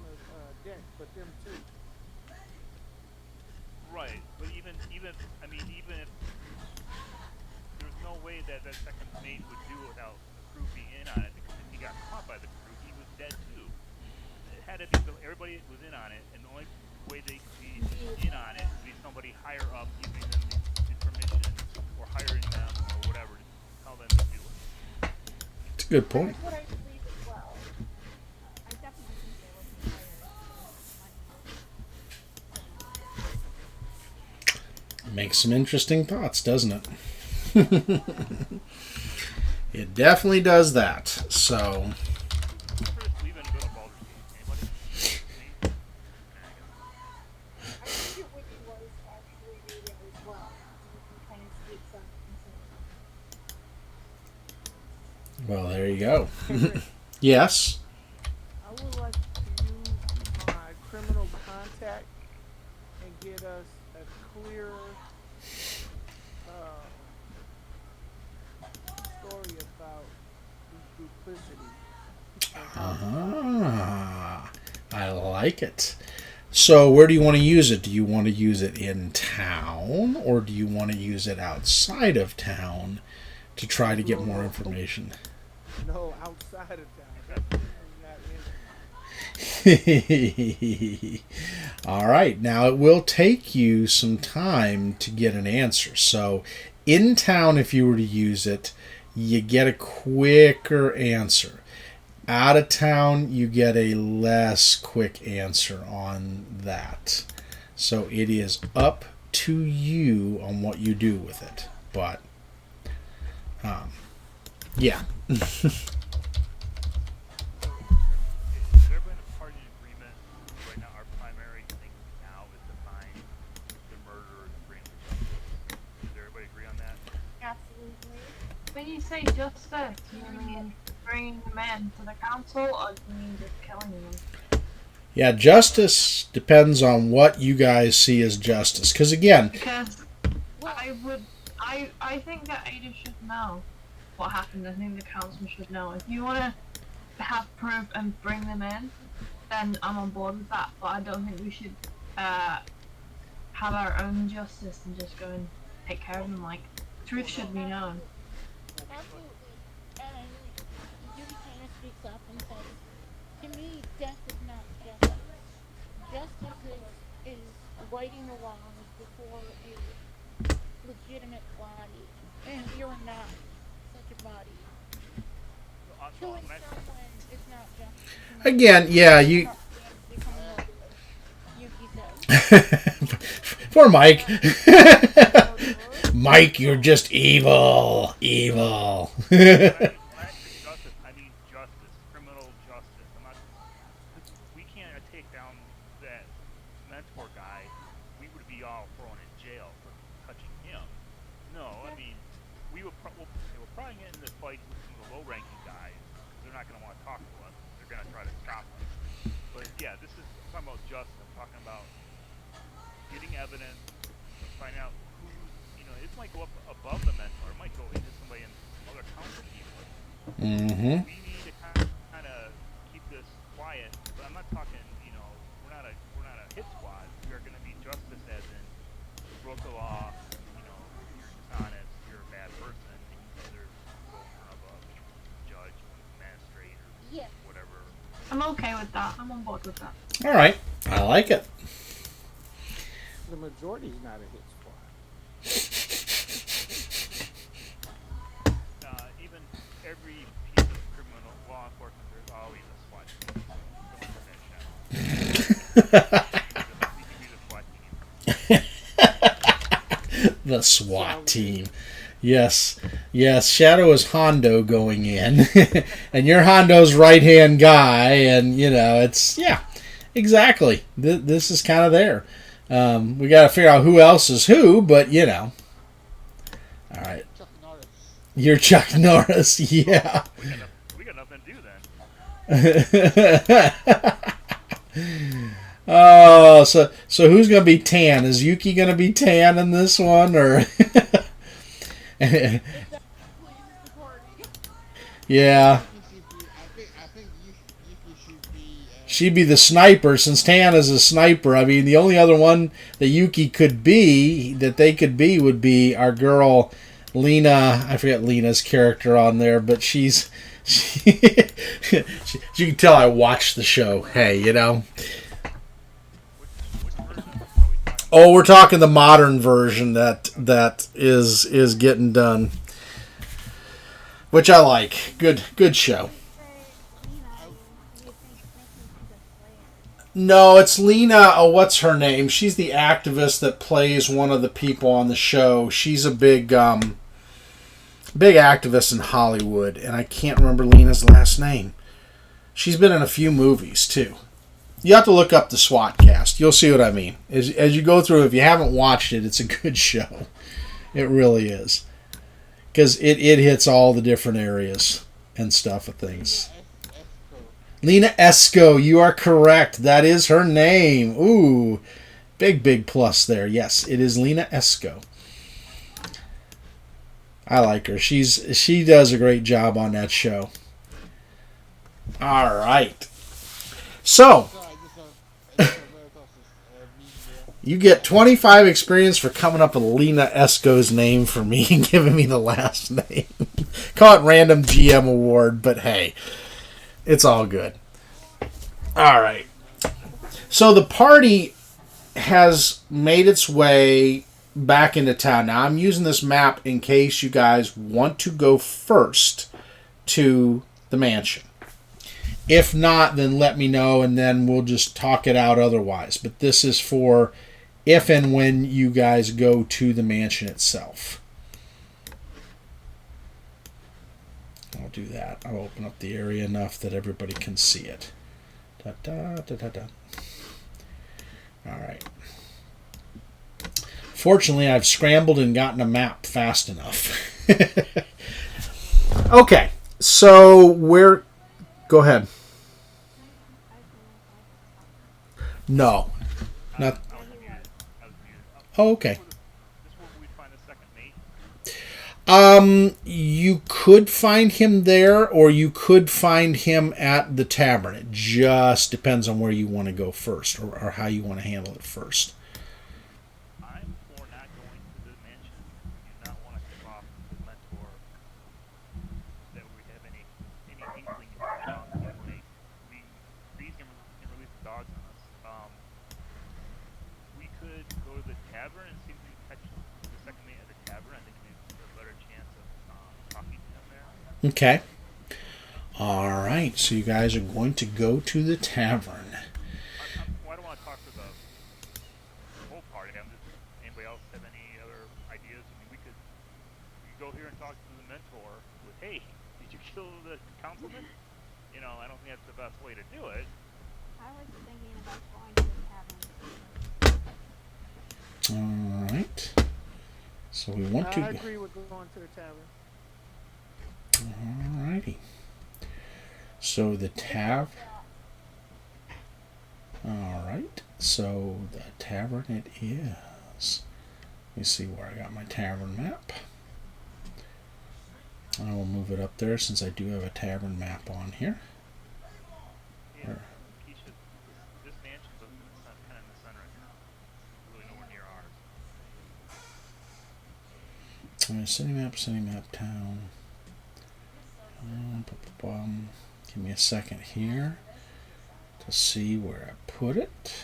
the deck but them two.
Right, but even if there's no way that second mate would do it without the crew being in on it, because if he got caught by the crew, he was dead too. It had to be everybody was in on it, and the only way they could be in on it would be somebody higher up giving them the permission or hiring them or whatever to tell them to do it.
It's a good point.
That's what I believe as well. I definitely think they would be hired.
Makes some interesting thoughts, doesn't it? It definitely does that. So,
Chris, we've been good on Baldur's Gate. Anybody? Me?
I think it would be worth actually reading as well. You can kind of speak something to
well, there you go. Yes.
I would like to use
Ah, I like it. So where do you want to use it? Do you want to use it in town, or do you want to use it outside of town to try to get more information?
No, outside of town. Definitely not in.
All right. Now, it will take you some time to get an answer. So in town, if you were to use it, you get a quicker answer. Out of town, you get a less quick answer on that. So it is up to you on what you do with it. But, yeah.
Is there been a party agreement right now? Our primary thing now is to find the murderer and bring the justice. Does everybody agree on that?
Absolutely.
When you say justice, do you mean bringing them in to the council, or do you mean just killing them?
Yeah, justice depends on what you guys see as justice. Because, again,
Because I think that Ada should know what happened. I think the council should know. If you want to have proof and bring them in, then I'm on board with that. But I don't think we should have our own justice and just go and take care of them. Like, truth should be known.
Absolutely. And Yuki kind of speaks up and says, to me, death is not justice. Justice is righting the wrongs before a legitimate body. And we are not such a body. Killing someone is not justice.
again, yeah, you...
Yuki says.
Poor Mike. Mike, you're just evil. Evil.
When I say justice, I mean justice, criminal justice. We can't take down that mentor guy. We would be all thrown in jail for touching him. No, I mean, we'll probably get in this fight with some of the low-ranking guys. They're not going to want to talk to us. They're going to try to stop us. But yeah, this is I'm talking about justice. I'm talking about getting evidence, find out it might go up above the mentor. It might go into somebody in some other council people.
Mm-hmm.
We need to kind of keep this quiet. But I'm not talking. We're not a hit squad. We are going to be justice, as in you broke the law. You're dishonest. You're a bad person, and you either go in front of a judge, magistrate, or whatever.
I'm okay with that. I'm on board with that.
All right. I like it.
The majority's not a hit squad.
Even every piece of criminal law enforcement, there's always a SWAT team.
The SWAT team. Yes. Yes. Shadow is Hondo going in. And you're Hondo's right-hand guy. And, it's... Yeah. Exactly. This is kind of there. We got to figure out who else is who, but, All right.
Chuck Norris.
You're Chuck Norris, yeah.
We got nothing to do then.
Oh, so who's gonna be Tan? Is Yuki gonna be Tan in this one, or? Yeah.
I think Yuki should be.
She'd be the sniper, since Tan is a sniper. I mean, the only other one that Yuki could be, that they could be, would be our girl Lena. I forget Lena's character on there, but you can tell I watched the show. Hey, Oh, we're talking the modern version that is getting done, which I like. Good show. No, it's Lena. Oh, what's her name? She's the activist that plays one of the people on the show. She's a big activist in Hollywood, and I can't remember Lena's last name. She's been in a few movies too. You have to look up the SWAT cast. You'll see what I mean. As you go through, if you haven't watched it, it's a good show. It really is. Because it hits all the different areas and stuff of things. Lena Esco, you are correct. That is her name. Ooh, big plus there. Yes, it is Lena Esco. I like her. She does a great job on that show. All right. So,
Sorry, Dustu Veritas media.
you get 25 experience for coming up with Lena Esco's name for me and giving me the last name. Call it random GM award, but hey, it's all good. All right. So the party has made its way back into town. Now, I'm using this map in case you guys want to go first to the mansion. If not, then let me know, and then we'll just talk it out otherwise. But this is for if and when you guys go to the mansion itself. I'll do that. I'll open up the area enough that everybody can see it. Da, da, da, da, da. All right. Fortunately, I've scrambled and gotten a map fast enough. Okay, so we're... Go ahead. No. Not...
I was muted.
Oh, okay.
This is where we find the second mate.
You could find him there, or you could find him at the tavern. It just depends on where you want to go first, or how you want to handle it first.
I'm for not going to the mansion. Do not want to tip off the mentor that we have any inkling about anyway. These can release the dogs on us. We could go to the tavern and see if we can catch the second mate at the tavern. I think we have a better chance of talking to him there.
Okay. All right, so you guys are going to go to the tavern.
Well, I don't want to talk for the whole party. Anybody else have any other ideas? I mean, we could go here and talk to the mentor with, hey, did you kill the councilman? You know, I don't think that's the best way to do it.
I was thinking about going to the tavern.
All right. So we want to...
I agree with going to the tavern.
All righty. So the All right. So the tavern it is. Let me see where I got my tavern map. I will move it up there since I do have a tavern map on here.
Yeah, Akeisha, this mansion's up in the sun, kind of in the sun right now. Really nowhere near ours.
City map, town. Give me a second here to see where I put it.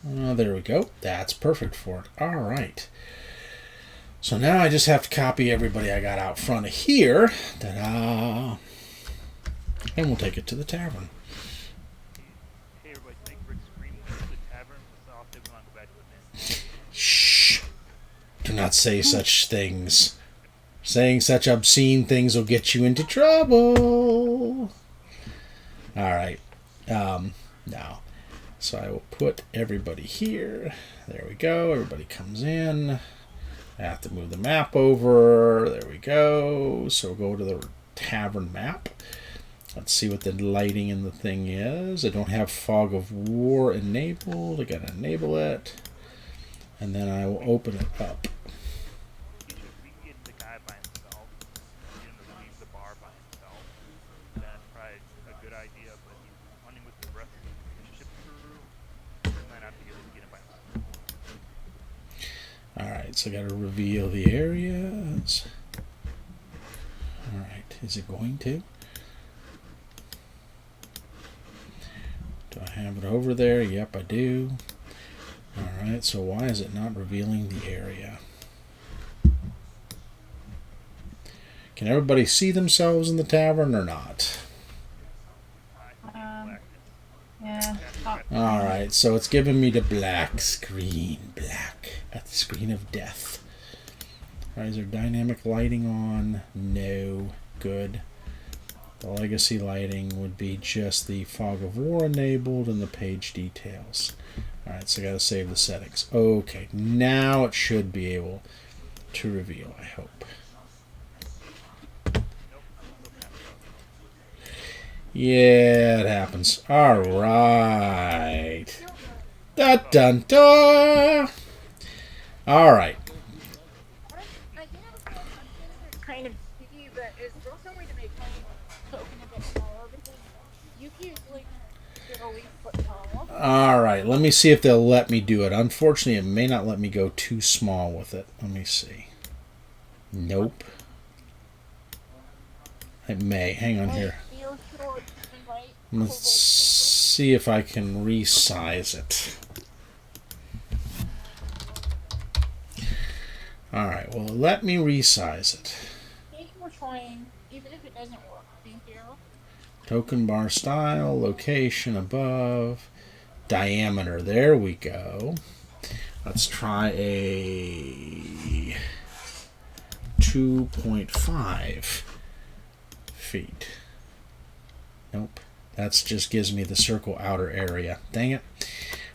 There we go. That's perfect for it. All right. So now I just have to copy everybody I got out front of here. Ta-da! And we'll take it to the tavern.
Hey, everybody, think Rick screaming at the tavern was off. They want to go back to the inn.
Shh! Do not say such things. Saying such obscene things will get you into trouble. All right. Now. So I will put everybody here. There we go. Everybody comes in. I have to move the map over. There we go. So we'll go to the tavern map. Let's see what the lighting in the thing is. I don't have Fog of War enabled. I gotta enable it. And then I will open it up.
If we can get the guy by himself, get him to leave the bar by himself, that's probably a good idea, but he's running with the rest of the ship crew. We might not be able to get him by himself.
Alright, so I gotta reveal the areas. Alright, is it going to? Do I have it over there? Yep, I do. Alright, so why is it not revealing the area? Can everybody see themselves in the tavern or not?
Yeah.
Alright, so it's giving me the black screen. Black. At the screen of death. Alright, is there dynamic lighting on? No. Good. The legacy lighting would be just the Fog of War enabled and the page details. Alright, so I gotta save the settings. Okay, now it should be able to reveal, I hope. Yeah, it happens. Alright. Da dun da. All right.
I can also kind of see that it's also a way to make my token a bit smaller because Yuki is like still 8 foot tall.
All right. Let me see if they'll let me do it. Unfortunately, it may not let me go too small with it. Let me see. Nope. It may. Hang on here. Let's see if I can resize it. Alright, well, let me resize it.
Thank you for trying, even if it doesn't work. Thank you.
Token bar style, location above, diameter. There we go. Let's try a 2.5 feet. Nope. That just gives me the circle outer area. Dang it.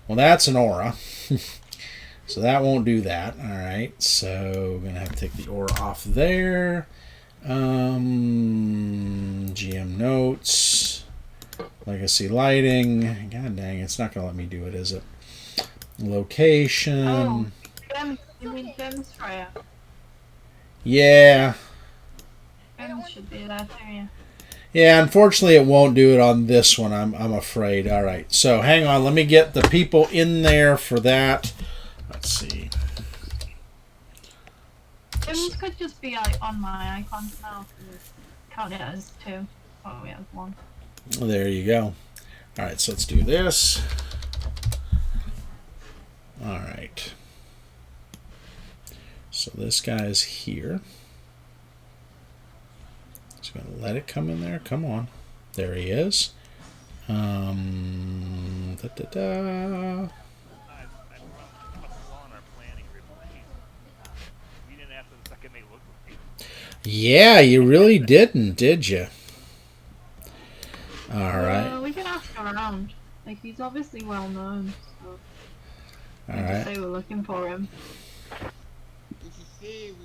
Well, that's an aura. So that won't do that. Alright, so we're going to have to take the aura off there. GM notes. Legacy lighting. God dang, it's not going to let me do it, is it? Location.
Oh, you mean Gems Freya?
Yeah.
Gems should be there too, yeah.
Yeah, unfortunately it won't do it on this one, I'm afraid. Alright, so hang on. Let me get the people in there for that. Let's see.
Gems could just be like on my icons now. Count it as 2. Oh, yeah, 1.
There you go. Alright, so let's do this. Alright. So this guy's here. Just going to let it come in there. Come on. There he is. Yeah, you really didn't, did you? Alright.
We can ask around. Like, he's obviously well known, so...
Alright.
Say we're looking for him.
If you say he's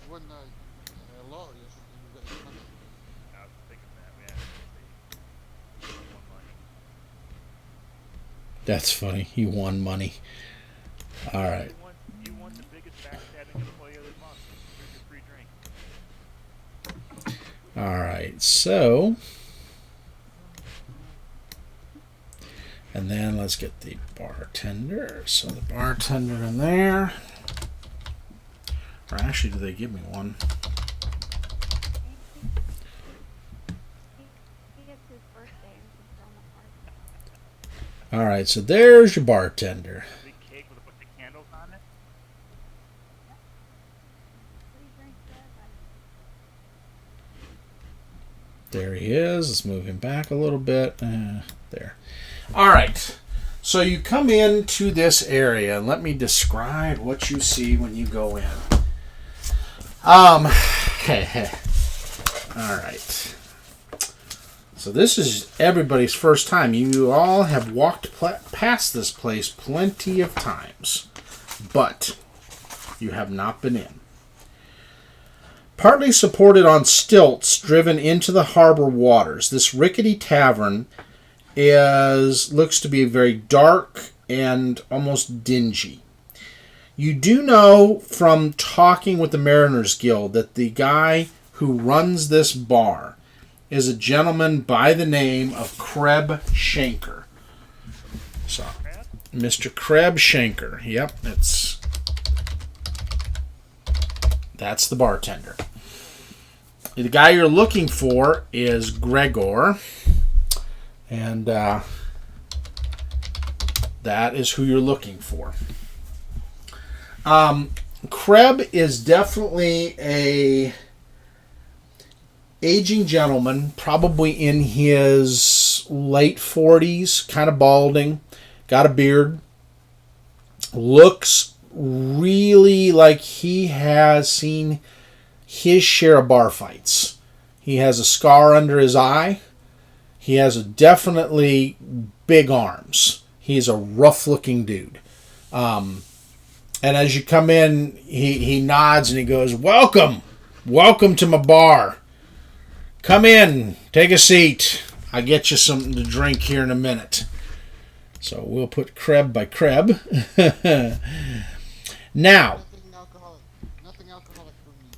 won a lottery or something, you get his money.
I was thinking that, man. He won money.
That's funny. He won money. Alright.
You won the biggest backstabbing employee of the month. Here's your free drink.
Alright, so... And then let's get the bartender. So the bartender in there. Or actually, do they give me one? Alright, so there's your bartender.
Big cake with a bunch of candles on it.
There he is. Let's move him back a little bit. There. Alright. So you come into this area, and let me describe what you see when you go in. Alright. So this is everybody's first time. You all have walked past this place plenty of times, but you have not been in. Partly supported on stilts driven into the harbor waters, this rickety tavern looks to be very dark and almost dingy. You do know from talking with the Mariners Guild that the guy who runs this bar is a gentleman by the name of Kreb Shanker. So, Mr. Kreb Shanker. Yep, that's the bartender. The guy you're looking for is Gregor. And that is who you're looking for. Kreb is definitely a aging gentleman, probably in his late 40s, kind of balding, got a beard, looks really like he has seen his share of bar fights. He has a scar under his eye. He has definitely big arms. He's a rough-looking dude. And as you come in, he nods and he goes, "Welcome! Welcome to my bar. Come in, take a seat. I'll get you something to drink here in a minute." So we'll put Kreb by Kreb. Now,
Nothing alcoholic for me,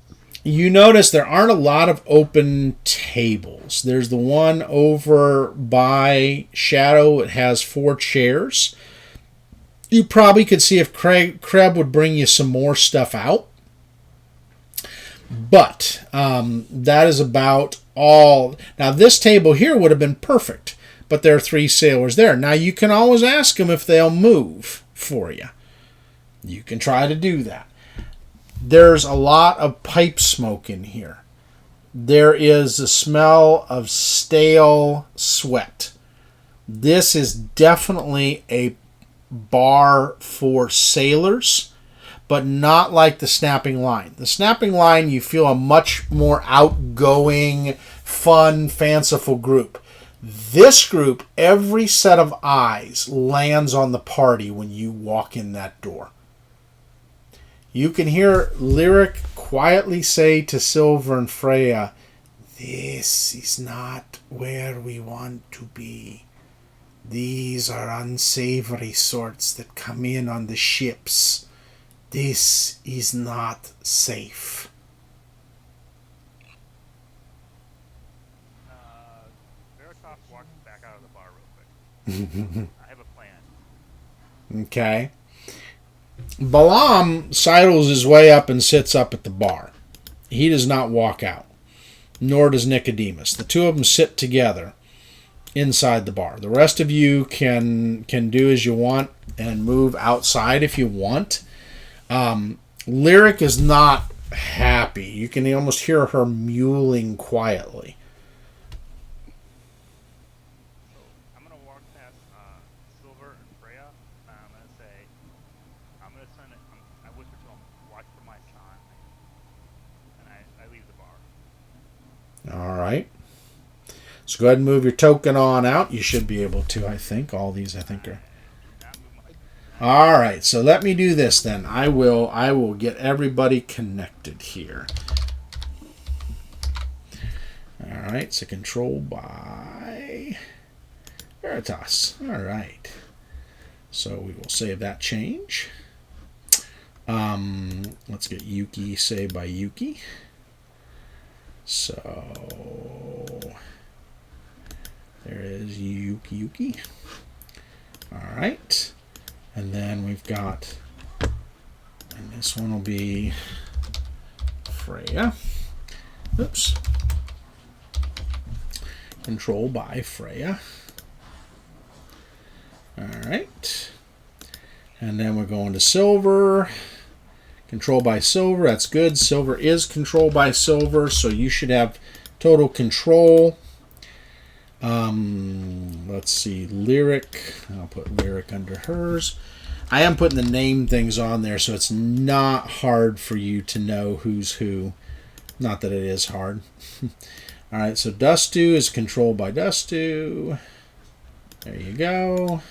please.
you notice there aren't a lot of open tables. There's the one over by Shadow. It has 4 chairs. You probably could see if Kreb would bring you some more stuff out. But that is about all. Now, this table here would have been perfect, but there are 3 sailors there. Now, you can always ask them if they'll move for you. You can try to do that. There's a lot of pipe smoke in here. There is the smell of stale sweat. This is definitely a bar for sailors, but not like the Snapping Line. The Snapping Line, you feel a much more outgoing, fun, fanciful group. This group, every set of eyes lands on the party when you walk in that door. You can hear Lyric quietly say to Silver and Freya, "This is not where we want to be. These are unsavory sorts that come in on the ships. This is not safe."
Veritas walks back out of the bar real quick. I have a plan.
Okay. Balam sidles his way up and sits up at the bar. He does not walk out, nor does Nikademus. The two of them sit together inside the bar. The rest of you can do as you want and move outside if you want. Lyric is not happy. You can almost hear her mewling quietly.
I'm going to walk past Silver and Freya. I'm going to say, I'm going to send it, I whisper to him, "Watch for my son." And I leave the bar.
All right. So go ahead and move your token on out. You should be able to, I think. All these, I think, are... All right. So let me do this then. I will get everybody connected here. All right. So control by Veritas. All right. So we will save that change. Let's get Yuki saved by Yuki. So there is Yuki. All right. And then we've got, and this one will be Freya. Oops. Control by Freya. All right. And then we're going to Silver. Control by Silver. That's good. Silver is controlled by Silver, so you should have total control. Let's see. Lyric. I'll put Lyric under hers. I am putting the name things on there, so it's not hard for you to know who's who. Not that it is hard. All right, so Dustu is controlled by Dustu. There you go.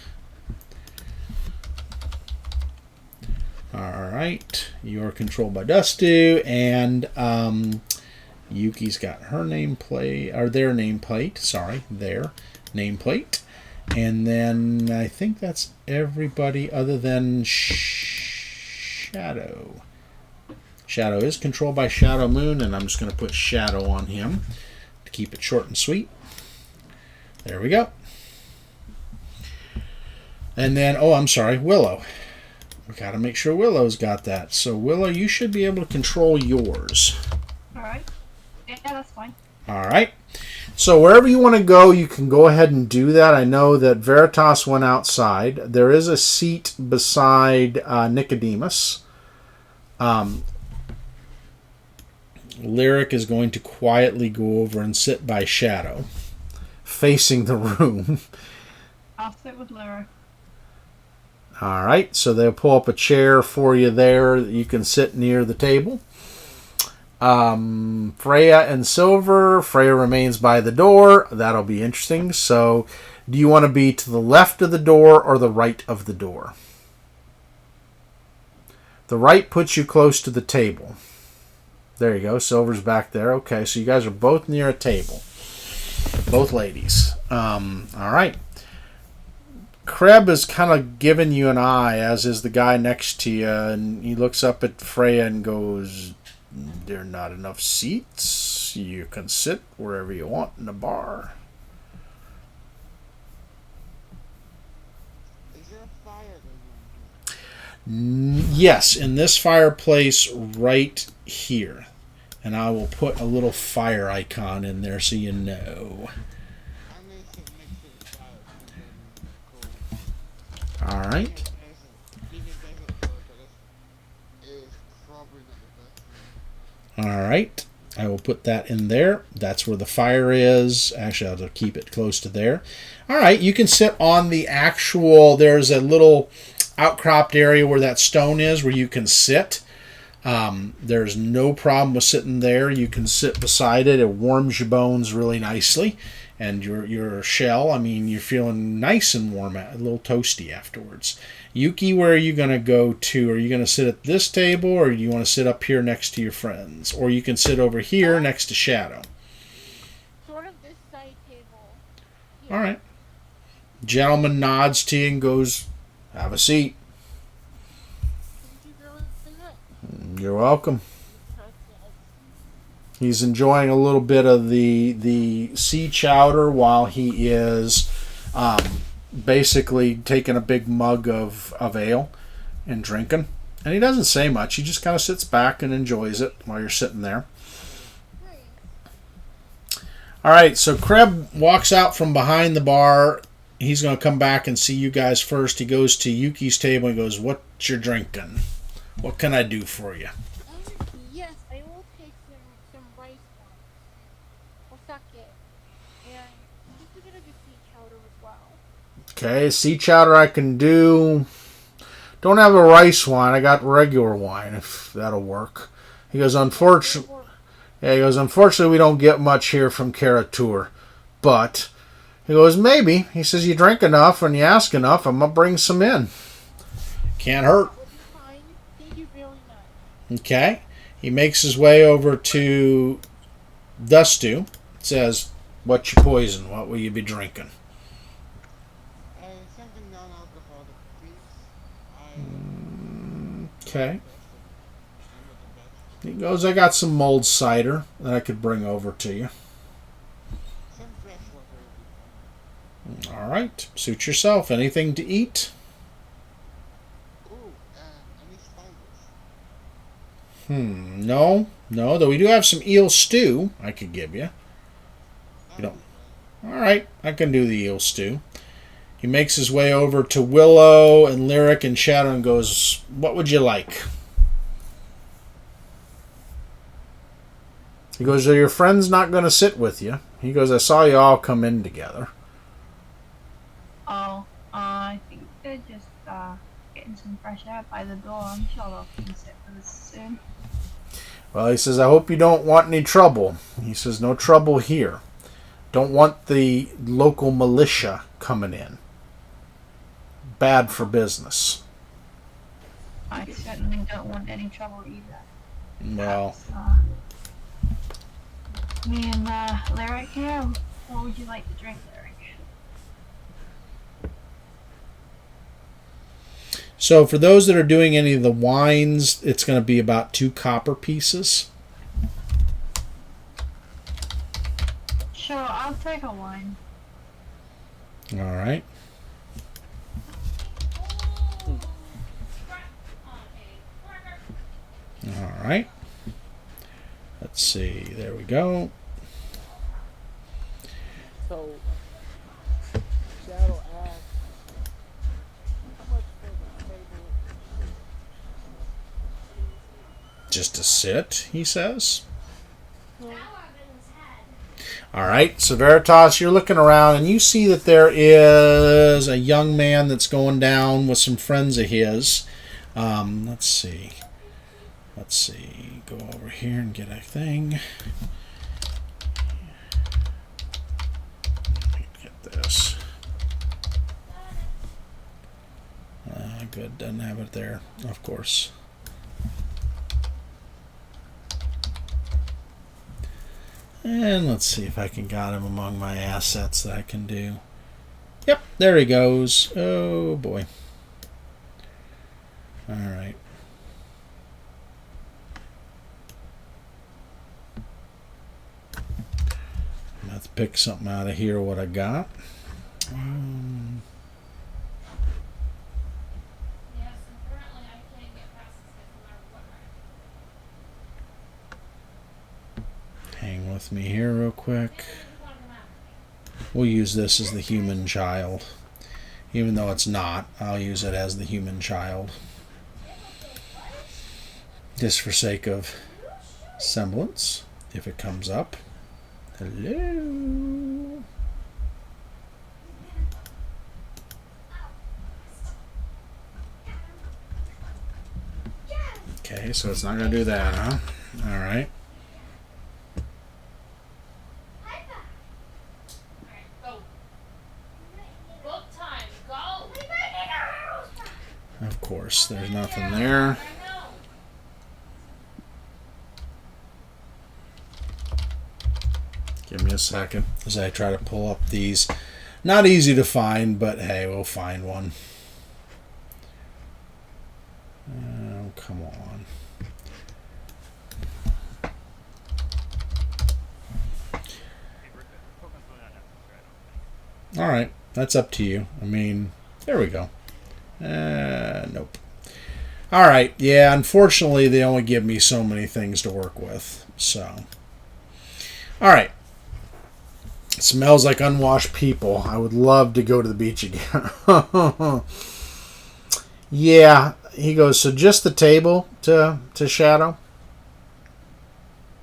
All right, you're controlled by Dustu, and Yuki's got her nameplate, or their nameplate. Sorry, their nameplate. And then I think that's everybody other than Shadow. Shadow is controlled by Shadow Moon, and I'm just going to put Shadow on him to keep it short and sweet. There we go. And then, oh, I'm sorry, Willow. We got to make sure Willow's got that. So, Willow, you should be able to control yours.
All right. Yeah, that's fine.
All right. So wherever you want to go, you can go ahead and do that. I know that Veritas went outside. There is a seat beside Nikademus. Lyric is going to quietly go over and sit by Shadow, facing the room.
I'll sit with Lyra.
All right. So they'll pull up a chair for you there that you can sit near the table. Freya and Silver. Freya remains by the door. That'll be interesting. So, do you want to be to the left of the door or the right of the door? The right puts you close to the table. There you go. Silver's back there. Okay, so you guys are both near a table. Both ladies. All right. Kreb is kind of giving you an eye, as is the guy next to you, and he looks up at Freya and goes, "There are not enough seats. You can sit wherever you want in the bar."
Is there a fire going
Yes, in this fireplace right here. And I will put a little fire icon in there so you know.
I'm going to sit next to the fire because I'm cold.
All right.
Being a desert worker is probably not the best thing.
All right. I will put that in there. That's where the fire is. Actually, I'll keep it close to there. All right. You can sit on the actual, there's a little outcropped area where that stone is where you can sit. There's no problem with sitting there. You can sit beside it. It warms your bones really nicely. And your shell, I mean, you're feeling nice and warm, a little toasty afterwards. Yuki, where are you going to go to? Are you going to sit at this table, or do you want to sit up here next to your friends? Or you can sit over here next to Shadow.
Sort of this side table.
All right. Gentleman nods to you and goes, "Have a seat."
Thank you very much.
You're welcome.
Process.
He's enjoying a little bit of the sea chowder while he is basically taking a big mug of ale and drinking. And he doesn't say much. He just kind of sits back and enjoys it while you're sitting there. All right, so Kreb walks out from behind the bar. He's going to come back and see you guys first. He goes to Yuki's table and goes, "What you drinking? What can I do for you?"
Yes, I will take some rice wine. Or sake. And just a bit of the sea chowder as well.
Okay, sea chowder I can do. Don't have a rice wine. I got regular wine, if that'll work. He goes, unfortunately, we don't get much here from Karatur. But, he goes, maybe. He says, you drink enough and you ask enough, I'm going to bring some in. Can't hurt.
That would be fine. Thank you very much.
Okay. He makes his way over to Dustu. Says, what's your poison? What will you be drinking?
Something non-alcoholic, please.
Okay. He goes, I got some mulled cider that I could bring over to you.
Some fresh water would be fine.
All right. Suit yourself. Anything to eat?
Ooh, any spiders?
No. No, though we do have some eel stew I could give you. You don't. All right. I can do the eel stew. He makes his way over to Willow and Lyric and Shadow and goes, what would you like? He goes, are your friends not going to sit with you? He goes, I saw you all come in together.
Oh, I think they're just getting some fresh air by the door. I'm sure they'll come sit with us soon.
Well, he says, I hope you don't want any trouble. He says, no trouble here. Don't want the local militia coming in. Bad for business.
I certainly don't want any trouble either.
Well,
Me and Lyric here, what would you like to drink, Lyric?
so for those that are doing any of the wines, it's going to be about 2 copper pieces.
Sure, I'll take a wine.
All right. All right. Let's see. There we go.
So, Shadow asked, how much for the table?
Just to sit, he says. All right. So, Veritas, you're looking around and you see that there is a young man that's going down with some friends of his. Let's see. Let's see. Go over here and get a thing. Get this. Good. Doesn't have it there, of course. And let's see if I can got him among my assets that I can do. Yep, there he goes. Oh, boy. All right. I'm going to have to pick something out of here, what I got.
Yes, and currently I can't get past this no matter what I
Hang with me here real quick.
do.
We'll use this as the human child. Even though it's not, I'll use it as the human child. Just for sake of semblance, if it comes up. Hello. Okay, so it's not going to do that, huh? All right.
Alright, go. Book time, go!
Of course, there's nothing there.
I know.
Give me a second as I try to pull up these. Not easy to find, but hey, we'll find one. Oh, come on. All right, that's up to you. I mean, there we go. Nope. All right, yeah, unfortunately, they only give me so many things to work with. So, all right. It smells like unwashed people. I would love to go to the beach again. Yeah, he goes, so just the table to Shadow?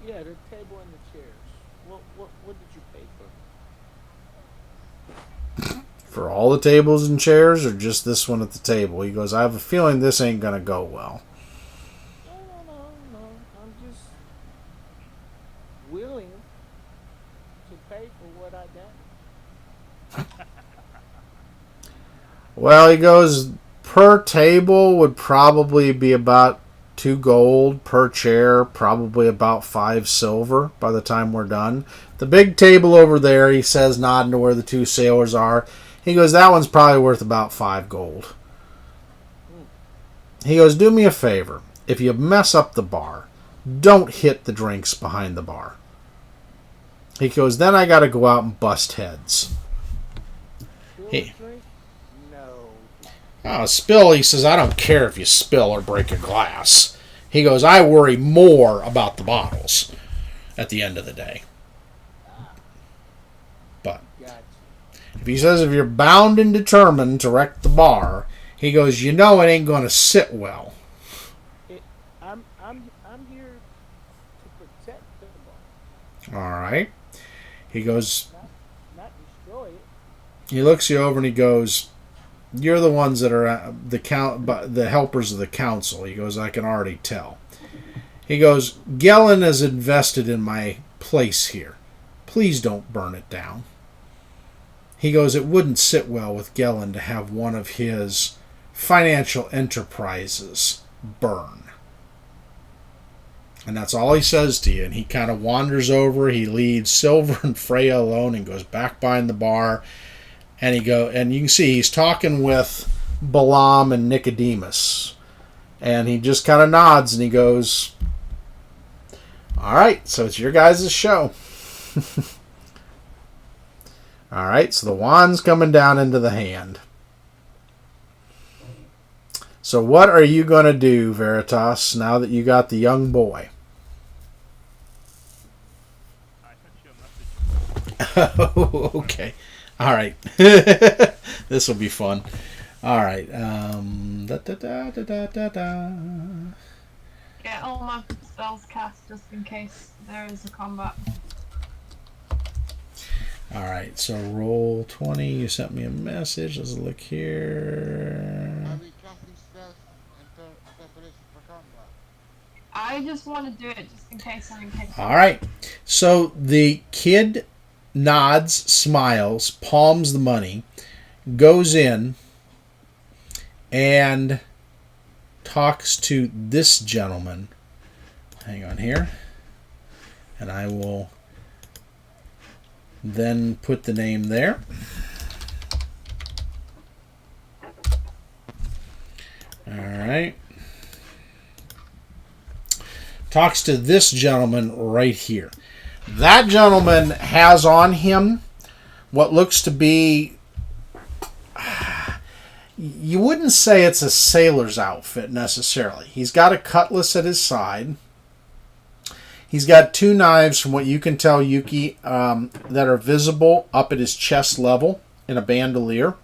Yeah, the table and the chairs. What did you pay for?
For all the tables and chairs, or just this one at the table? He goes, I have a feeling this ain't going to go well.
No. I'm just willing to pay for what I got.
Well, he goes, per table would probably be about 2 gold, per chair probably about 5 silver by the time we're done. The big table over there, he says, nodding to where the 2 sailors are, he goes, that one's probably worth about 5 gold. He goes, do me a favor. If you mess up the bar, don't hit the drinks behind the bar. He goes, then I got to go out and bust heads. Hey.
Drink? No.
Oh, spill, he says, I don't care if you spill or break a glass. He goes, I worry more about the bottles at the end of the day. But
Gotcha.
if he says if you're bound and determined to wreck the bar, he goes, you know it ain't going to sit well.
I'm here to protect the bar,
All right. He goes,
not destroy it.
he looks you over and he goes, you're the ones that are the helpers of the council. He goes, I can already tell. He goes, Gellin has invested in my place here. Please don't burn it down. He goes, it wouldn't sit well with Gellin to have one of his financial enterprises burn. And that's all he says to you. And he kind of wanders over. He leaves Silver and Freya alone and goes back behind the bar. And and you can see he's talking with Balam and Nikademus. And he just kind of nods and he goes, all right, so it's your guys' show. All right, so the wand's coming down into the hand. So what are you going to do, Veritas, now that you got the young boy?
I sent you a message.
Oh, okay. All right. This will be fun. All right.
Get all my spells cast just in case there is a combat.
All right. So roll 20. You sent me a message. Let's look here.
Are we casting spells in preparation for combat?
I just want to do it just in case I'm in case.
All right. So the kid nods, smiles, palms the money, goes in, and talks to this gentleman. Hang on here. And I will then put the name there. right. Talks to this gentleman right here. That gentleman has on him what looks to be... You wouldn't say it's a sailor's outfit necessarily. He's got a cutlass at his side. He's got 2 knives, from what you can tell, Yuki, that are visible up at his chest level in a bandolier.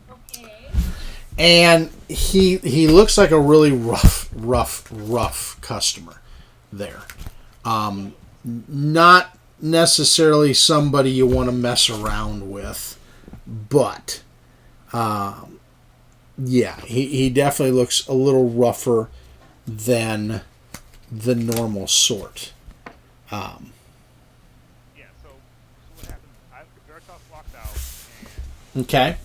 Okay.
And he looks like a really rough customer there. Not necessarily somebody you want to mess around with, but yeah, he definitely looks a little rougher than the normal sort.
Yeah, so what happened? Veritas walked out, and
Okay.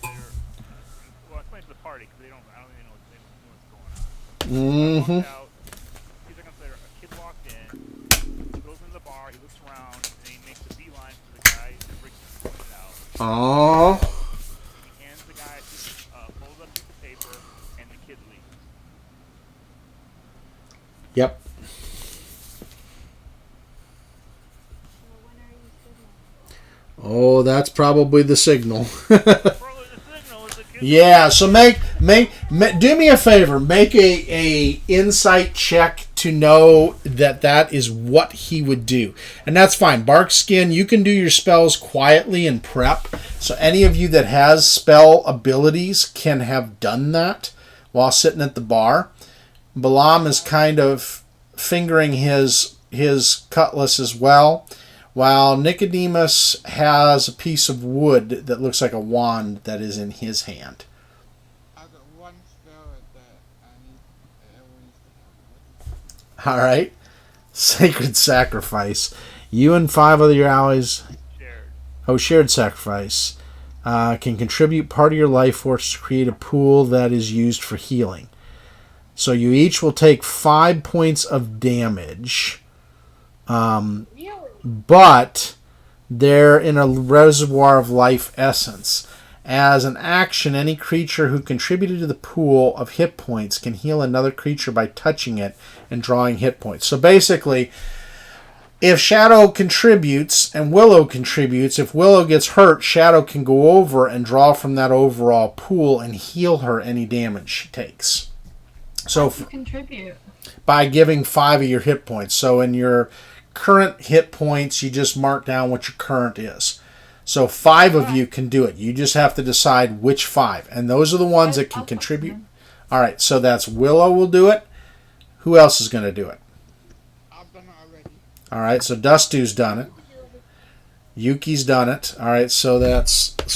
well, I explained to the party because I don't even know what's going on.
Mm-hmm.
Walked out. A few seconds later, a kid walked in. He goes into the bar. He looks around, and he makes a beeline for the guy that Rick pointed out.
Oh.
He hands the guy folds up a piece of paper, and the kid leaves.
Yep. Oh, that's probably the signal. Yeah, so do me a favor. Make a insight check to know that is what he would do. And that's fine. Barkskin, you can do your spells quietly and prep. So any of you that has spell abilities can have done that while sitting at the bar. Balam is kind of fingering his cutlass as well, while Nikademus has a piece of wood that looks like a wand that is in his hand.
I've got one spell that I need everyone to have.
All right. Sacred Sacrifice. You and 5 other your allies... Shared Sacrifice. Can contribute part of your life force to create a pool that is used for healing. So you each will take 5 points of damage. But they're in a reservoir of life essence. As an action, any creature who contributed to the pool of hit points can heal another creature by touching it and drawing hit points. So basically, if Shadow contributes and Willow contributes, if Willow gets hurt, Shadow can go over and draw from that overall pool and heal her any damage she takes. So
Contribute
by giving 5 of your hit points. So in your current hit points, you just mark down what your current is. So 5 of you can do it. You just have to decide which 5. And those are the ones that can contribute. All right, so that's Willow will do it. Who else is going to do it?
I've done it already.
All right, so Dustu's done it. Yuki's done it. All right, so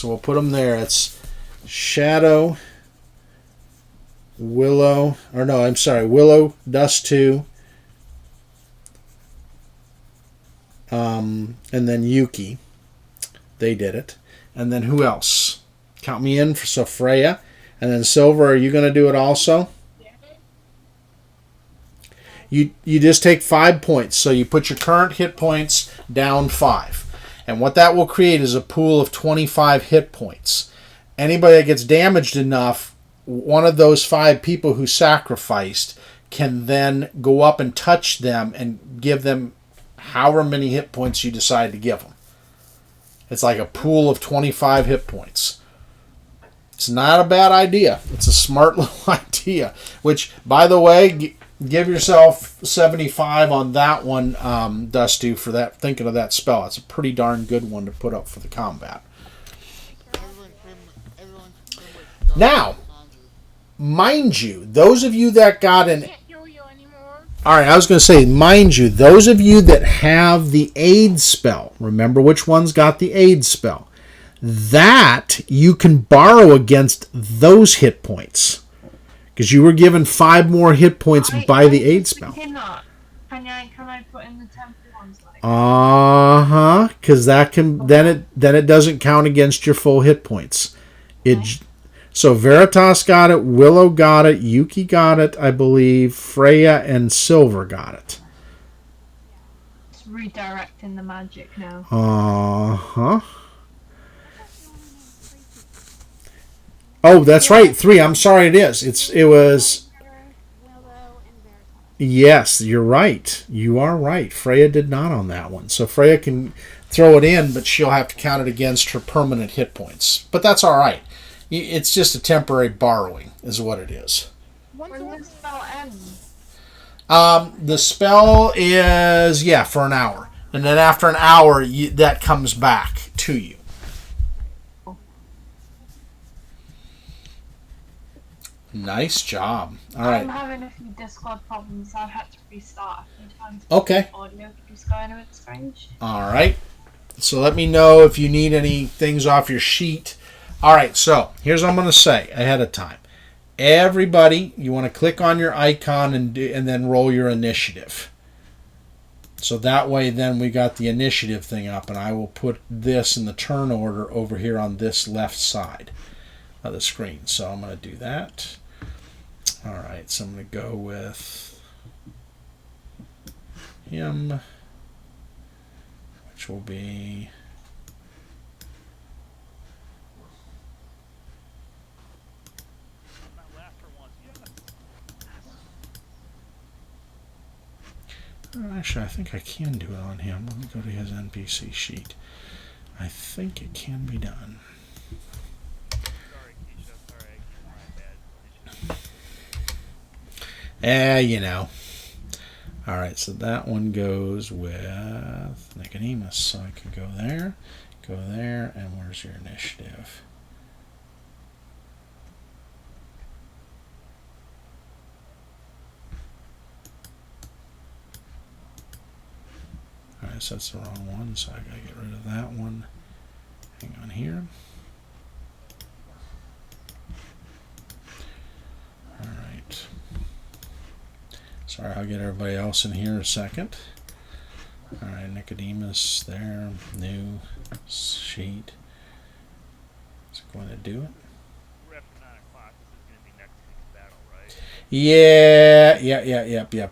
we'll put them there. It's Shadow, Willow, Willow, Dustu, and then Yuki. They did it. And then who else? Count me in for Freya. And then Silver, are you going to do it also? You just take 5 points. So you put your current hit points down 5. And what that will create is a pool of 25 hit points. Anybody that gets damaged enough, one of those 5 people who sacrificed can then go up and touch them and give them however many hit points you decide to give them. It's like a pool of 25 hit points. It's not a bad idea. It's a smart little idea. Which, by the way, give yourself 75 on that one, Dustu, for that. Thinking of that spell. It's a pretty darn good one to put up for the combat. Now, mind you, those of you that got an... Alright, I was going to say, mind you, those of you that have the aid spell, remember which one's got the aid spell, that you can borrow against those hit points. Because you were given 5 more hit points by the aid spell.
Can I put in the temporary ones?
Because that can then it doesn't count against your full hit points. So Veritas got it, Willow got it, Yuki got it, I believe, Freya and Silver got it.
It's redirecting the magic now.
Oh, that's right, 3. I'm sorry, it is. It was Yes, you're right. You are right. Freya did not on that one. So Freya can throw it in, but she'll have to count it against her permanent hit points. But that's all right. It's just a temporary borrowing is what it is.
When does the spell end?
The spell is, for an hour. And then after an hour, that comes back to you. Nice job. All right.
I'm having a few Discord problems. I've had to restart a few times.
Okay.
Audio keeps going a bit strange.
All right. So let me know if you need any things off your sheet. All right. So here's what I'm going to say ahead of time. Everybody, you want to click on your icon and then roll your initiative. So that way then we got the initiative thing up, and I will put this in the turn order over here on this left side of the screen. So I'm going to do that. All right, so I'm going to go with him, which will be actually, I think I can do it on him. Let me go to his NPC sheet. I think it can be done.
Sorry, Akeisha. Sorry, my bad.
You know. All right, so that one goes with Nikademus. So I can go there, and where's your initiative? Alright, so that's the wrong one, so I gotta get rid of that one. Hang on here. Alright. Sorry, I'll get everybody else in here in a second. Alright, Nikademus there. New sheet. Is it going to do it?
We're after 9 o'clock. This is going to be next week's battle, right?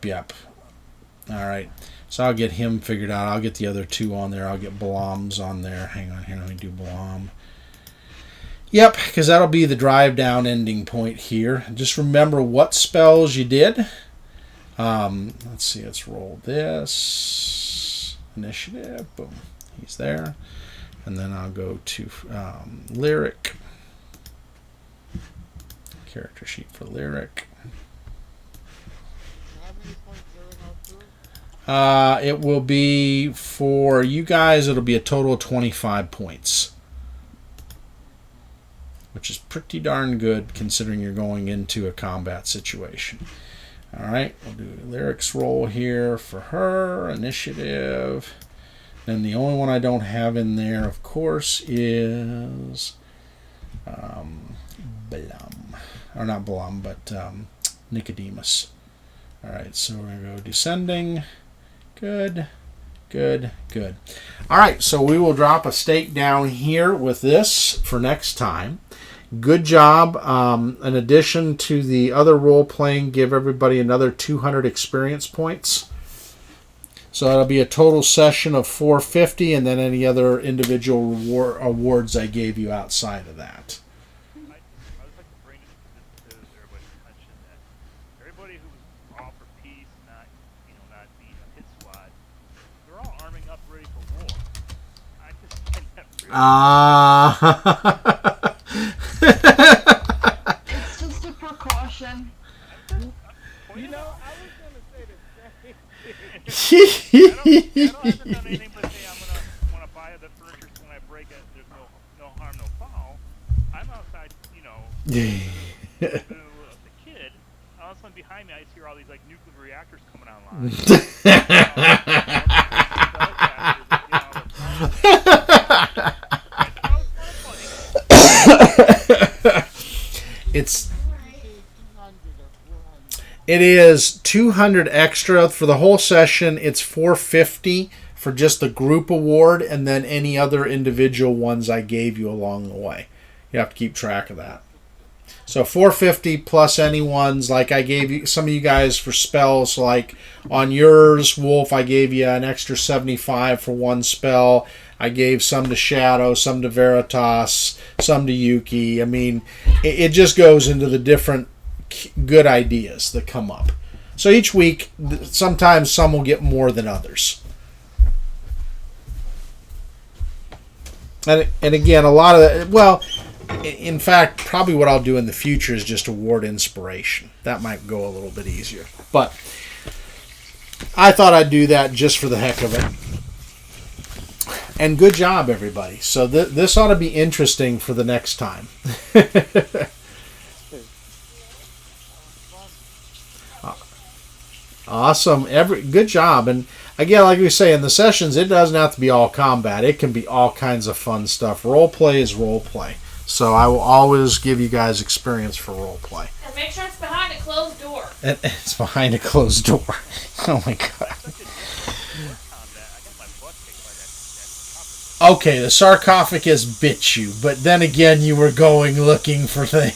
Yep. Alright. So I'll get him figured out. I'll get the other two on there. I'll get Balam's on there. Hang on here. Let me do Balam. Yep, because that'll be the drive down ending point here. Just remember what spells you did. Let's see. Let's roll this. Initiative. Boom. He's there. And then I'll go to Lyric. Character sheet for Lyric. It will be, for you guys, it'll be a total of 25 points. Which is pretty darn good considering you're going into a combat situation. Alright, we'll do Lyric's roll here for her, initiative. Then the only one I don't have in there, of course, is Balam. Or not Balam, but Nikademus. Alright, so we're going to go descending. Good. All right, so we will drop a stake down here with this for next time. Good job. In addition to the other role-playing, give everybody another 200 experience points. So that'll be a total session of 450, and then any other individual awards I gave you outside of that.
I would like to bring to everybody's attention that everybody who was all for peace, not being a hit squad, they're all arming up ready for war. I just find that
It's just a precaution.
You know, I was gonna say the same
I don't have to done anything but say I'm gonna buy the furniture so when I break it, there's no harm, no foul. I'm outside, the kid. All of a sudden behind me, I hear all these like nuclear reactors coming online.
It is 200 extra for the whole session. It's 450 for just the group award, and then any other individual ones I gave you along the way. You have to keep track of that. So 450 plus any ones, like I gave you some of you guys for spells, like on yours, Wolf, I gave you an extra 75 for one spell. I gave some to Shadow, some to Veritas, some to Yuki. I mean, it just goes into the different good ideas that come up. So each week, sometimes some will get more than others. And again, a lot of that, well, in fact, probably what I'll do in the future is just award inspiration. That might go a little bit easier. But I thought I'd do that just for the heck of it. And good job, everybody. So this ought to be interesting for the next time. Awesome. Good job. And again, like we say, in the sessions, it doesn't have to be all combat. It can be all kinds of fun stuff. Role play is role play. So I will always give you guys experience for role play.
And make sure it's behind a closed door.
And it's behind a closed door. Oh my god. Okay, the sarcophagus bit you, but then again, you were going looking for things.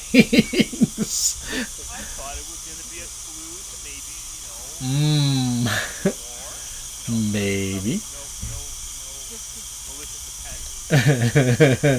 I thought it was going to be a clue to maybe,
Maybe.
malicious intent.